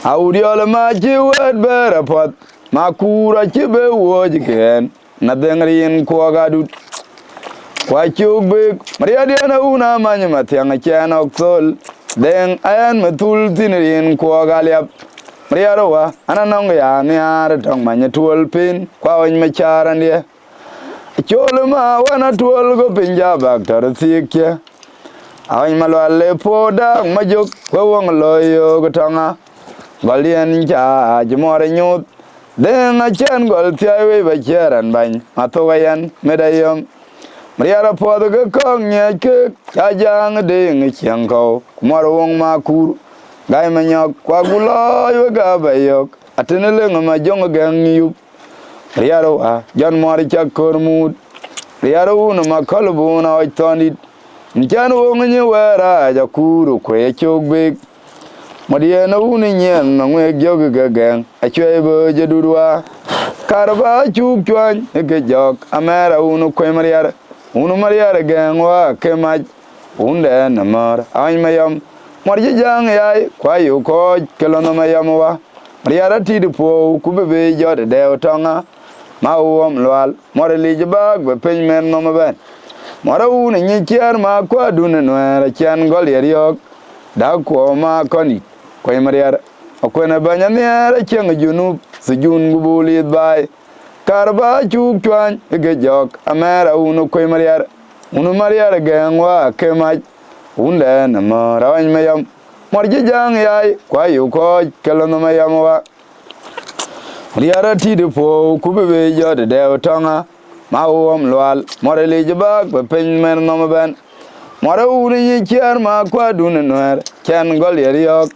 Audiola machi wet berapot Makura chibe wojiken Nadengrin kwa gadut Kwa chubik Maria diana una manya matianga chana oksol Deng ayan matul tinirin kwa galiap Maria rowa ananong ya niara tong manya tuol pin Kwa wany macharan dia Cholo ma wana tuol go pinja baktar sikya Awany malwale poda majuk Kwa wang loyo gotonga Golian cha jimore nyut Deng achan gol tiawe bacharan bany Matogayan medayom Maria podo go kong nye ke Kajang ding chiang ko Kumaro wong makur Gai manyok kwa gulo yu ga bayok Ateneleng ma jong gang yup Maria wa jon mori chak kormut Maria unu ma kolbu na oj tonit Nchan wong nye wera ja kuru kwe chogbek Maria na unu nyen mangwe gyoga gagang Achwe bo jadurwa Karba chuk chwany Eke jok Amera unu kwe Maria Unu Maria gangwa kemaj Unde namar Awany mayam Marja jang yai Kwa yu koj Kelono mayam wa Maria tidu po Kubebe jode deo tonga Ma uwam lwal Mora lijibag Bepeny men noma ben Mora unu nyichiar ma kwa dune nwera Chan gol yaryok Da kwa ma koni Kwa Maria Akwena banya niara Chang junub Sujun gubuli bay Karba chuk chwany Ege jok Amera unu kwe Maria Unu Maria gangwa kemaj Unde namar Awany mayam Marja jang yai Kwa yu koj Kelono mayam wa Maria tidu po Kubebe jode deo tonga Ma uwam lwal Mora lijibag Bepeny men noma ben Mora unu nyichiar ma kwa dune nwer Chan gol yaryok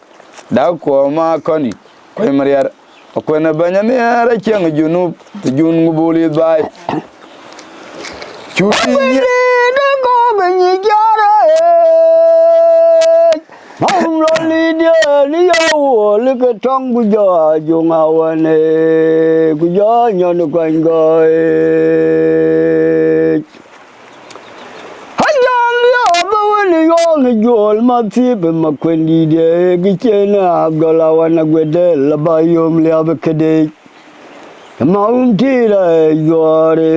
Da kwa ma koni Kwa Maria Akwena banya niara Chang junub Tujun ngubuli bay Chuti nye Mom loli dia ni yawo leke tong kuja junga wane kuja nyon kwan goe Hajang ya baweni yong jol matip makwendi dia kichena abgala wana gwede labayom liab kede Maum tira yore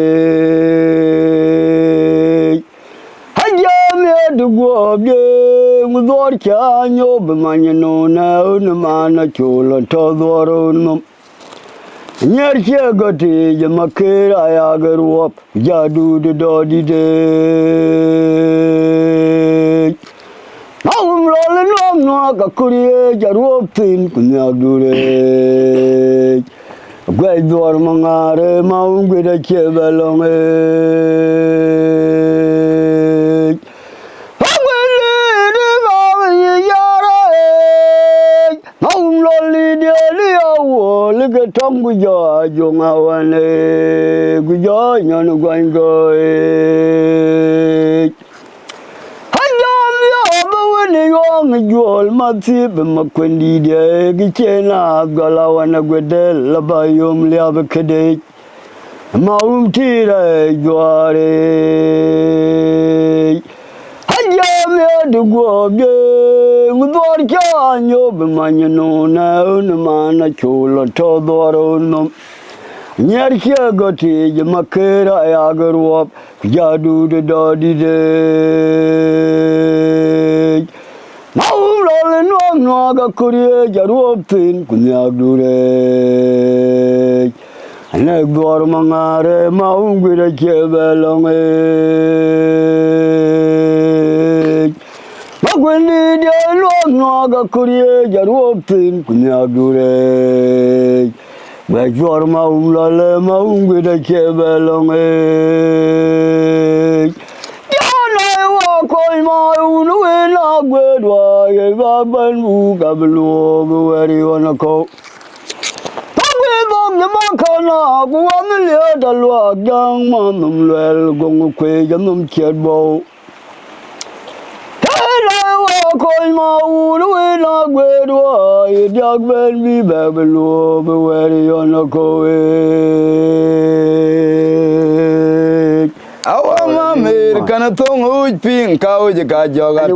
Hajam ya dugo bie Mudor chanyo bemanyano na unamana chulo todoro num Nyerche goti jamakira yagarwap Jadu de dodi de Maum lole nom no kakuriye jarwap tin kunyak dure Gway dor mangare maum gweda chebelonge Leke tong kuja junga wane kuja nyon kwan goe Hajam ya baweni yong jol matip makwendi dia Kichena abgala wana gwede labayom liab kede Maum tira jware Hajam ya dugo bie Mudor chanyo bemanyano na unamana chulo todoro num Nyerche goti jamakira yagarwap Jadu de dodi de Maum lole nom no kakuriye jarwap tin kunyak dure Nek dor mangare maum gweda chebelonge wini dia luak naga kurie jaruop tin kunya dure. Bajor maulale maungida kebelonge. Jana wa koi maunu wina gwedwa ye baban buka belu buweri wanako. The Macana, go on the little luck, young man, well, go quick and them kid bow. Tell I walk on my own way, not where do I, dog when we babble over where you on the go. Our American tongue, which pink cow, you got yoga to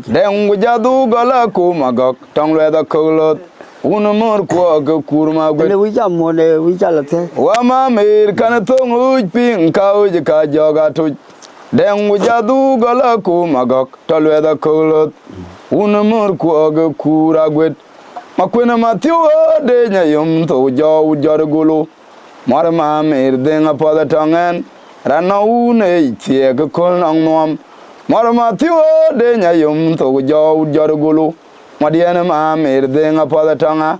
then we jadu galaku magok, tongue leather color. Una mor kwa ga kurma gwe. Le wija mo le wija la te. Wa ma mer kan tong uj ping ka uj ka joga tu. Den uja du gala ku magok tolwe da kolot. Una mor kwa ga kura gwe. Makwena matiwa de nya yum to jo ujor gulu. Mar ma mer de nga pada tongen. Rana une tie ga kol nang nom. Mar matiwa de nya yum to jo ujor gulu. Madiana ma mer de nga pada tonga.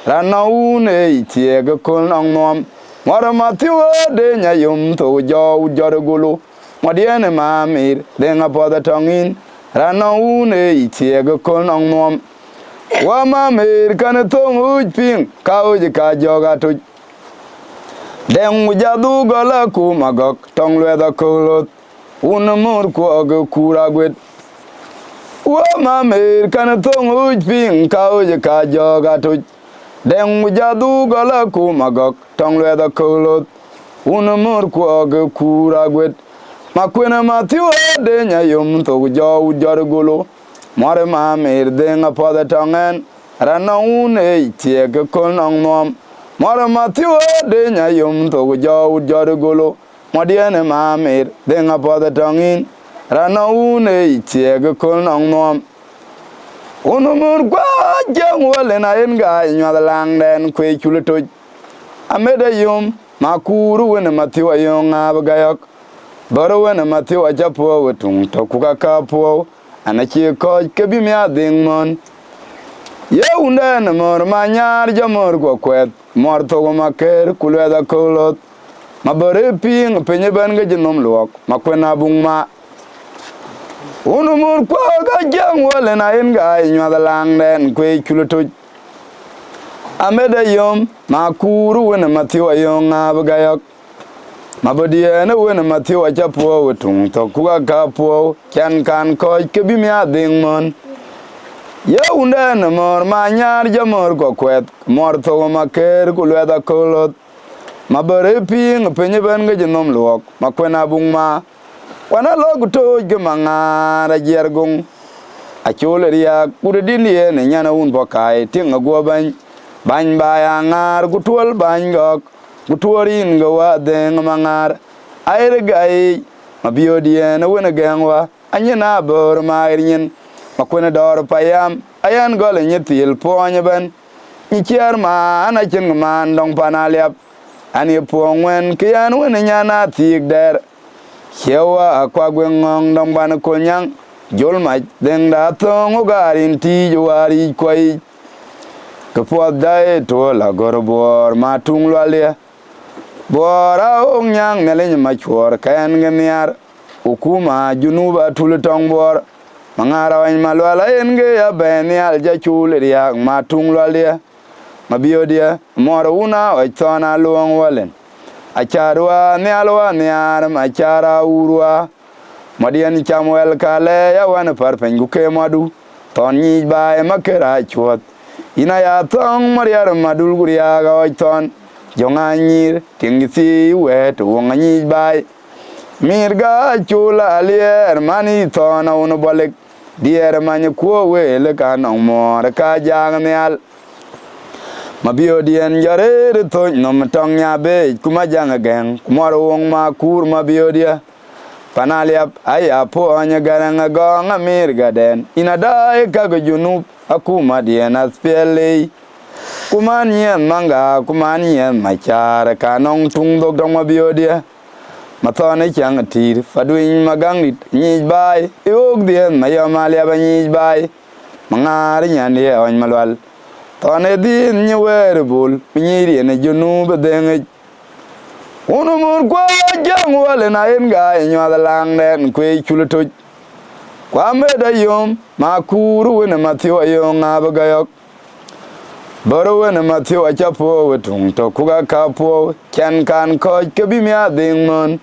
Rana une tie ga kol nang nom. Mara matiwa de nya yum to jo ujor gulu. Madiana ma mer de nga pada tongin. Rana une tie ga kol nang nom. Wa ma mer kan tong uj ping ka uj ka joga tu. Den uja du gala ku magok tong lwe da kolot. Una mur ku aga kura gwet. Wa ma mer kan tong uj ping ka uj ka joga tu. Den uja du gala ku magok tong lwe da kolot. Una mur ku aga kura gwet. Makwena matiwa de nya yum to jo ujor gulu. Mare ma mer de nga pada tongen. Rana une tie ga kol nang nom. Mare matiwa de nya yum to jo ujor gulu. Madiane ma mer de nga pada tongin. Rana une tie ga kol nang nom. Unu mur kwa jang wale na enga nywa lang den kwe chule toj. Ameda yum makuru wene matiwa yung abgayok. Baro wene matiwa japo wetung tokuka kapo. Anachi ko kebi mi ading mon. Ye unde ne mor manyar jamor go kwet. Mor to maker kulwe da kolot. Mabare ping penye ben ga jinom luok. Makwena bungma. Unu mur kwa ga jang wale na enga nywa da lang den kwe chuluto. Ameda yom makuru wene matiwa yong abgayok. Mabadiya na wena matiwa chapo wetung to kuga kapo kyan kan ko kebi mi ading mon. Ye unde na mor manyar jamor go kwet mor to maker kulwe da kolot. Mabare ping penye ben ga jinom luok makwena bungma. Wana log to ge mangara jergung. Achole ria kudini ye ne nyana un bokai tinga go ban baya ngar gutol ban gok. Gutuarin gawa deng mangar air gai mabiodien wena gangwa anyena bor mairin makwena dor payam ayan gole nyetil ponya ben nichiar ma anachen man dong panaliap ani pongwen kian wena nyana tik der hewa akwa gwengong dong ban konyang jol ma deng da tong ugarin ti jwari kwai kapod dai to la gorbor matung lalia Bora ong nyang meleny machuor kayan gemiar ukuma junuba tulutong bor mangara wany malwala enge ya benial jachul riak matung lwalia mabiodia mora una waitona luong walen acharwa nialwa niar machara urwa madian chamwel kale ya wan parpen guke madu ton nyi bae makera chuot ina ya tong mariar madul guria ga waiton Jonganyir tingisi wet wonganyi bay mirga chula alier mani tona uno bolek dier manye kuo wele kanong mor ka jang meal mabio dien jare to nom tong nya be kuma jang geng mor wong ma kur mabio dia panaliap aya po anya garanga gonga mirga den inada ka go junub akuma dien aspele Kuman yen manga, kuman yen machar, kanong tung dog dong mabiodia. ma thone chang tir faduin magang nit ni bai yog dien ma yo malia ba ni bai mangari nyande on malwal thone din ni wer bul ni ri ne junu be den unu mur kwa jang wale na en ga nyo da lang den kwe chuluto kwa me da yom ma kuru ne matio yo ngaba gayok baro ne matio achapo wetung to kuga kapo ken kan ko kebi mi ading mon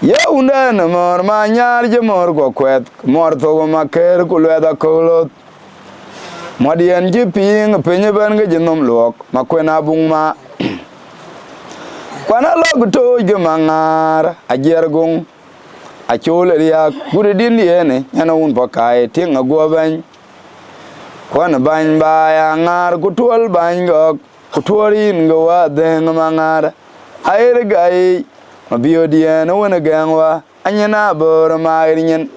ye unda ne mor ma nyar je mor go kwet mor to ma ker ku le da kolot modien ji ping penye ben ge jinom lok ma kwena bung ma kwana log to ge mangar ajergung achole ria gure din yene yana un pakai tinga go ban kwana ban ba ya ngar kutol ban go kutorin go wa den mangar air gai mabio dien wona gangwa anyana bor ma irin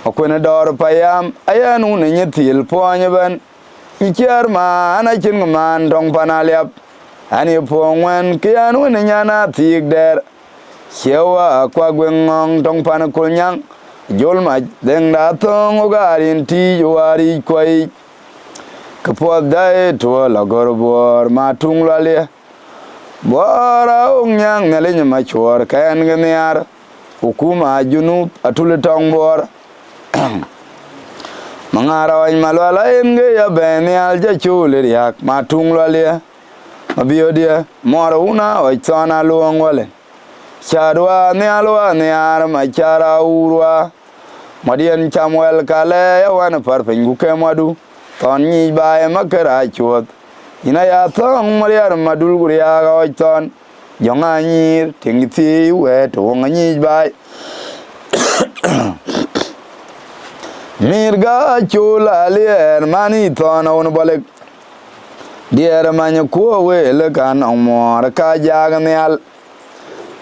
akwena dor payam ayanu ne nyetil ponye ban ikiar ma ana kin man dong panaliap ani pongwen kianu ne nyana tik der Shewa kwa gwengong tong panakunyang jolma deng datong ugarin ti juari kwai kapod dai to la gorbor matung lale bora ungyang nalenya machor kan gniar hukuma junub atul tong bor mangara wan malwala enge ya benial ja chule yak matung lale abiodia mora una o tsana luong wale Chadwa ne alwa ne ar ma chara urwa madian chamwel kale ya wan parpen guke madu ton ni bae makara chuot ina ya thong mariar madul guria ga ton jonga nyir tingti we to ngani bae mirga chula lier mani ton on bolek dier manyo ko we le kan omor ka jaga neal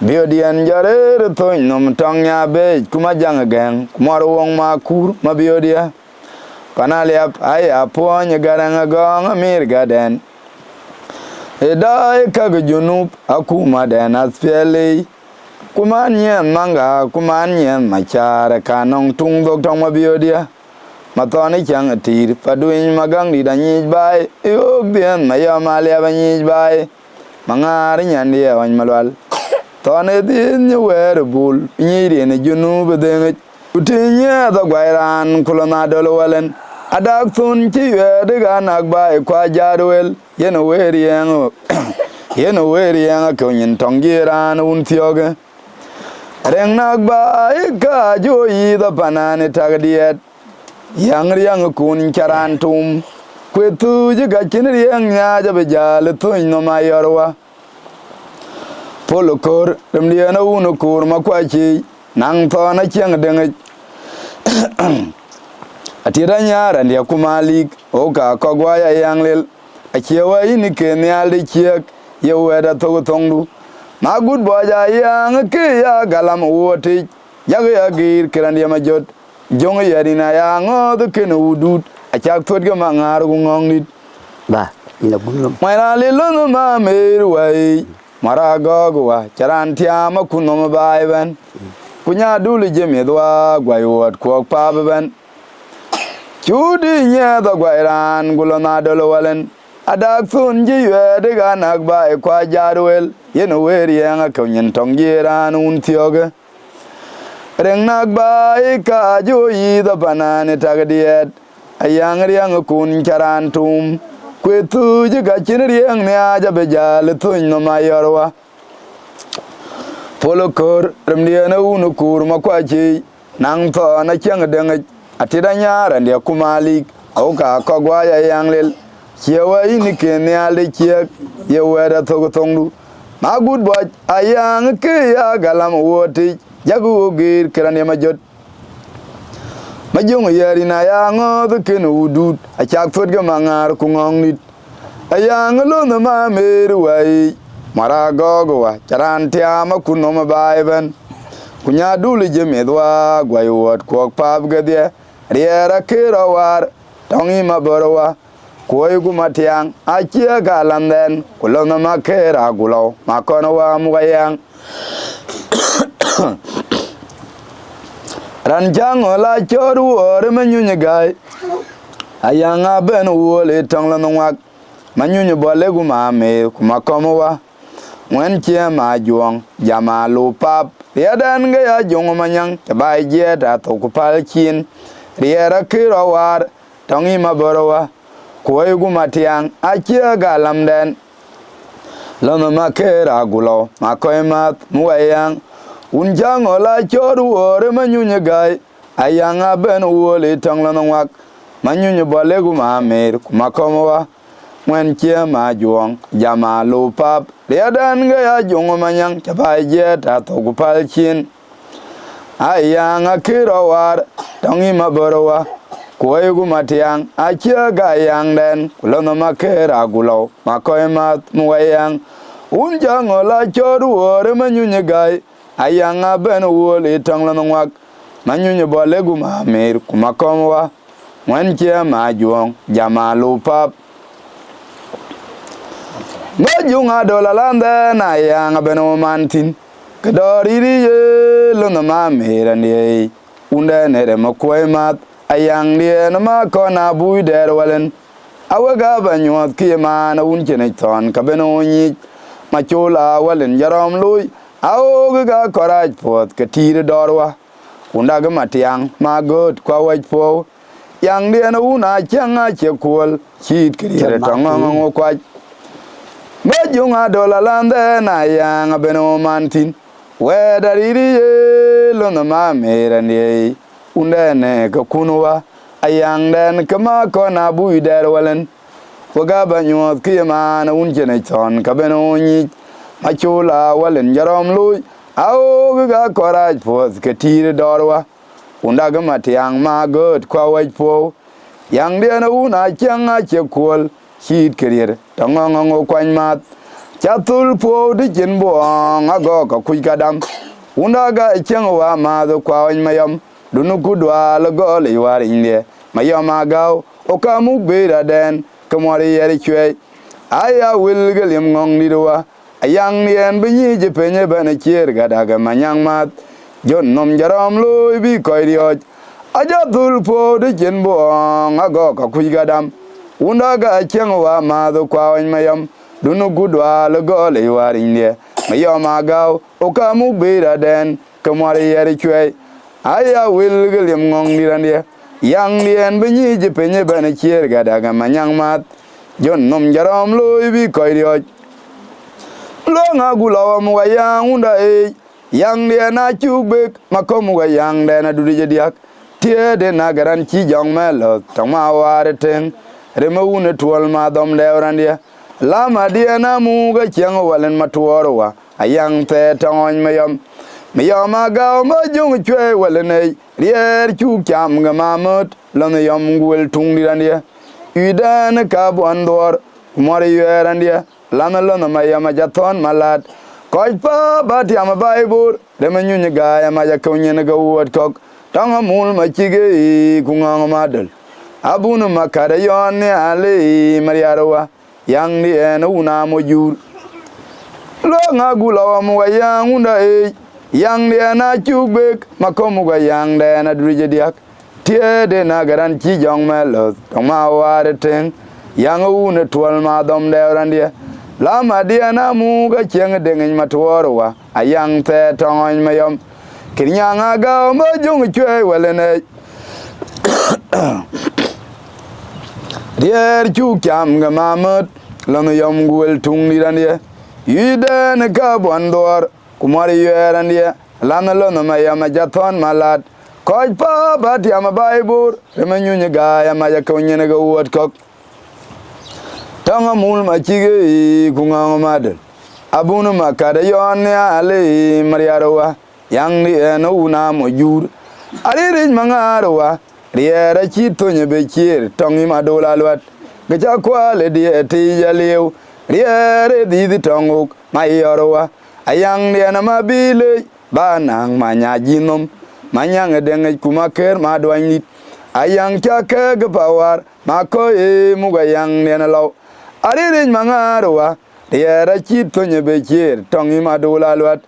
biodian jarer to nom tongya be kuma jang gang kumaro wong makur ma biodia panalia ay aponya garanga gong mir gaden edai kag junub akuma den asfeli kumanyen manga kumanyen machara kanong tung dok tong ma biodia matoni chang tir paduin magang di danyi bai yog bien maya malia banyi bai mangari nyandi wan malwal tone din ni wer bul nyiri ne junu bedeng utinya da gwairan kulona dolo walen adak tun ti wede ganak bai kwa jarwel yen wer yang ko nyin tongiran un tioge reng nak bai ka joyi da panane tagdiet yang kun charantum kwetu je gachin yang nya ja bejal tun no mayorwa polokor demdiana uno kur makwachi nang thona chiang deng atira nyara ndia kumalik oka kogwaya yanglel achiewa ini kenyalde chiek yeweda to tongdu magud boja yang ke ya galam woti ya gir kirandia majot jong yarina yang do ken udut achak todge mangar gungongit ba ina bunno mara lelo ma merwai maragogwa charantia makunom baiban kunya dulu jemedwa gwayot ko paben chudi nya da gwairan gulona dolo walen adak sun ji yede ganak bai kwa jarwel yeno weri yang akonyen tongjiran un tioge reng nak bai ka joyi da banane tagdiet ayang riang kun charantum kwetu ji gachin riang ne aja bejal tun no mayorwa polokor remdiana unu kur makwachi nang tho na chang deng atida nyara ndia kumalik au ka kogwaya yanglel chewa ini kenyalde chiek yeweda thogotongdu magud boj ayang ke ya galam woti jagu gir kerane majot majung yari na yang the ken udut achak fodge mangar kungongit ayang lo na ma merwai maragogwa charantia makunom baiben kunya dulu jemedwa gwayot ko pabgade riera kirawar tongi maborwa koy gumatiang achia galanden kulona makera gulo makono wa mugayang Ranjang ola choru ore manyunye gai ayanga ben wole tangla nongwak manyunye bole gumame kumakomowa ngwen che ma juang jama lu pap yadan ga ya jong manyang ba je da to kupal chin riera kiro war tongi maborowa koy gumatiang achia galamden lama makera gulo makoy mat muwayang unjang ola choru ore manyunye gai ayanga ben wole tangla nongwak manyunye bole gumame kumakomowa ngwen che ma juang jama lu pap riadan ga ya jong manyang chapa je ta to gupal chin ayanga kiro war tongi maborowa koy gumatiang achia ga yang den kulono makera gulo makoy mat muwayang unjang ola choru ore manyunye gai ayanga ben wole tangla nongwak manyunye bole gumame kumakomwa ngwen che ma juang jama lu pap Majunga dola lande na yang beno mantin kedoriri ye lono mamera ni unda nere makoy mat ayang die na ma kona bui der walen awaga banyot kima na unjene ton ka beno ni machola walen jarom lui awoga koraj pot ke tire dorwa unda ga matiang magot kwa waj po yang die na una changa chekol chit kire tongo kwa Majunga dola lande na yang beno mantin weda riri ye lono mamera ni undene ka kunwa ayang den kama kona bui der walen waga banyot kima na unjene ton ka beno ni machola walen jarom lui au ga koraj pos ke tire dorwa unda ga matiang magot kwa waj po yang de na una changa chekol chit kirier tongongo kwany mat chatul po de jinbo ngago ka kuigadam unda ga changwa ma do kwany mayam dunu kudwa la go le wari inde mayam agaw okamu bera den kamari yeri chwe aya wil gelim ngong nidwa ayang nien binyi je penye bana chier gadaga manyang mat jon nom jaram lo bi koyrioj ajatul po de jinbo ngago ka kuigadam unda ga changwa ma do kwany mayam dunu gudwa le go le wari inde mayam agaw okamu bera den kamari yeri chwe aya wil gelim ngong nirande yang nien binyi je penye bana chier gadaga manyang mat jon nom jaram lo bi koyrioj lo ngagulawa mu yang unda yang nien na chubek makomu ga yang dena dudije diak tie de nagaran chi jong melo tama ware teng remawune tuol ma dom lewrandia lama dia na mu ga chang walen matuoro ayang te tongon mayam agaw ma jong chwe walen rier chu cham ga mamut lon yom gul tung dirandia idan ka bondor mori yerandia lama lon mayam jaton malat koj pa bati am baibur remanyu ga ya ma jakonyen ga wot kok tanga mul ma chige kungang madal abunu makare yonne ale mariarawa yang ni ena una mojur lo ngagulawa mu yang unda yang ni ena chubek makomu ga yang de na drije diak tie de na garan chi jong melo toma ware teng yang una tual ma dom de randia lama dia na mu ga cheng de ngin matworo ayang te tongon mayom kinyanga ga ma jong chwe welene Dier chu kam ga mamut lano yom gul tung nirandie yide ne ka bondor kumari yerandie lano mayam jaton malat koj pa bati am baibur remanyu ga ya ma jakonyen ga wot kok tanga mul ma chige kungang madel abunu makade yonne ale mariarawa yang ni eno una mojur aririn mangarowa riera chito nyebe chier tongi madola lwat gacha kwale die ti jalew riere di tonguk mayorowa ayang diana mabile banang manya jinom manyang denge kumaker madwanit ayang chake gapawar makoy muga yang diana law aririn mangarowa riera chito nyebe chier tongi madola lwat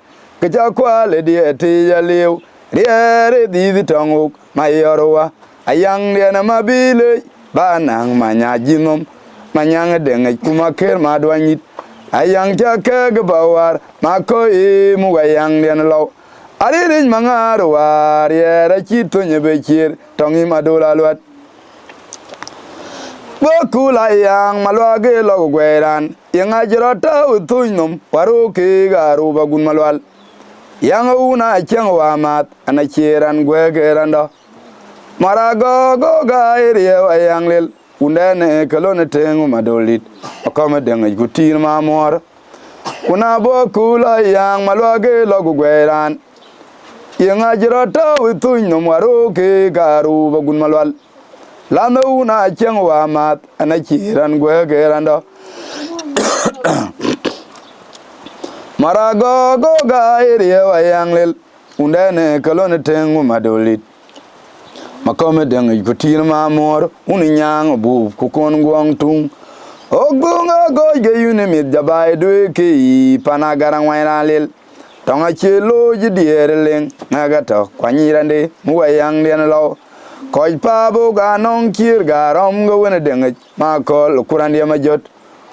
ke cha kwa le die ti ya liu re di tonguk mayorwa ayang de na mabile banang manya jinom manyang denge kuma ker madwanyit ayang cha ke bawar makoi mu ayang de na law aririn mangarwa re chito nyebechir tongi madola lwat Bokula yang malwage logo gweran yang ajrota utuinum waruki garu bagun malwal yang una chang wamat anachiran gwegerando marago go gairi yang lil undane kalone tengu madolit akome denga gutin mamor kuna bokula yang malwage logo gweran yang ajrota utuinum waruki garu bagun malwal Lama una chang wa mat anachiran gwegerando Marago go gairi wa yanglil undane kalone tengu madolit makome deng ikutir mamor uninyang bu kukon gwang tung ogunga go ge unimit jabai dwe ki panagarang wainalil tonga chelo jidierling nagato kwanyirande muwayang den law Koi pabo ganong kir garom go wena denge makol kurandi majot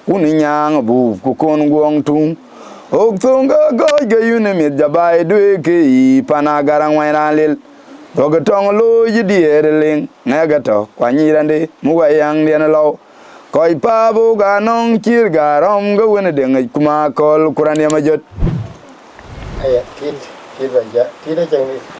uninyang bu kukon gwong tung ok tunga go ge unimit jabai dwe ki panagarang wainalil dogatong lo yidierling nagato kwanyirande muwayang den law Koi pabo ganong kir garom go wena denge makol kurandi majot Aya kid banja kid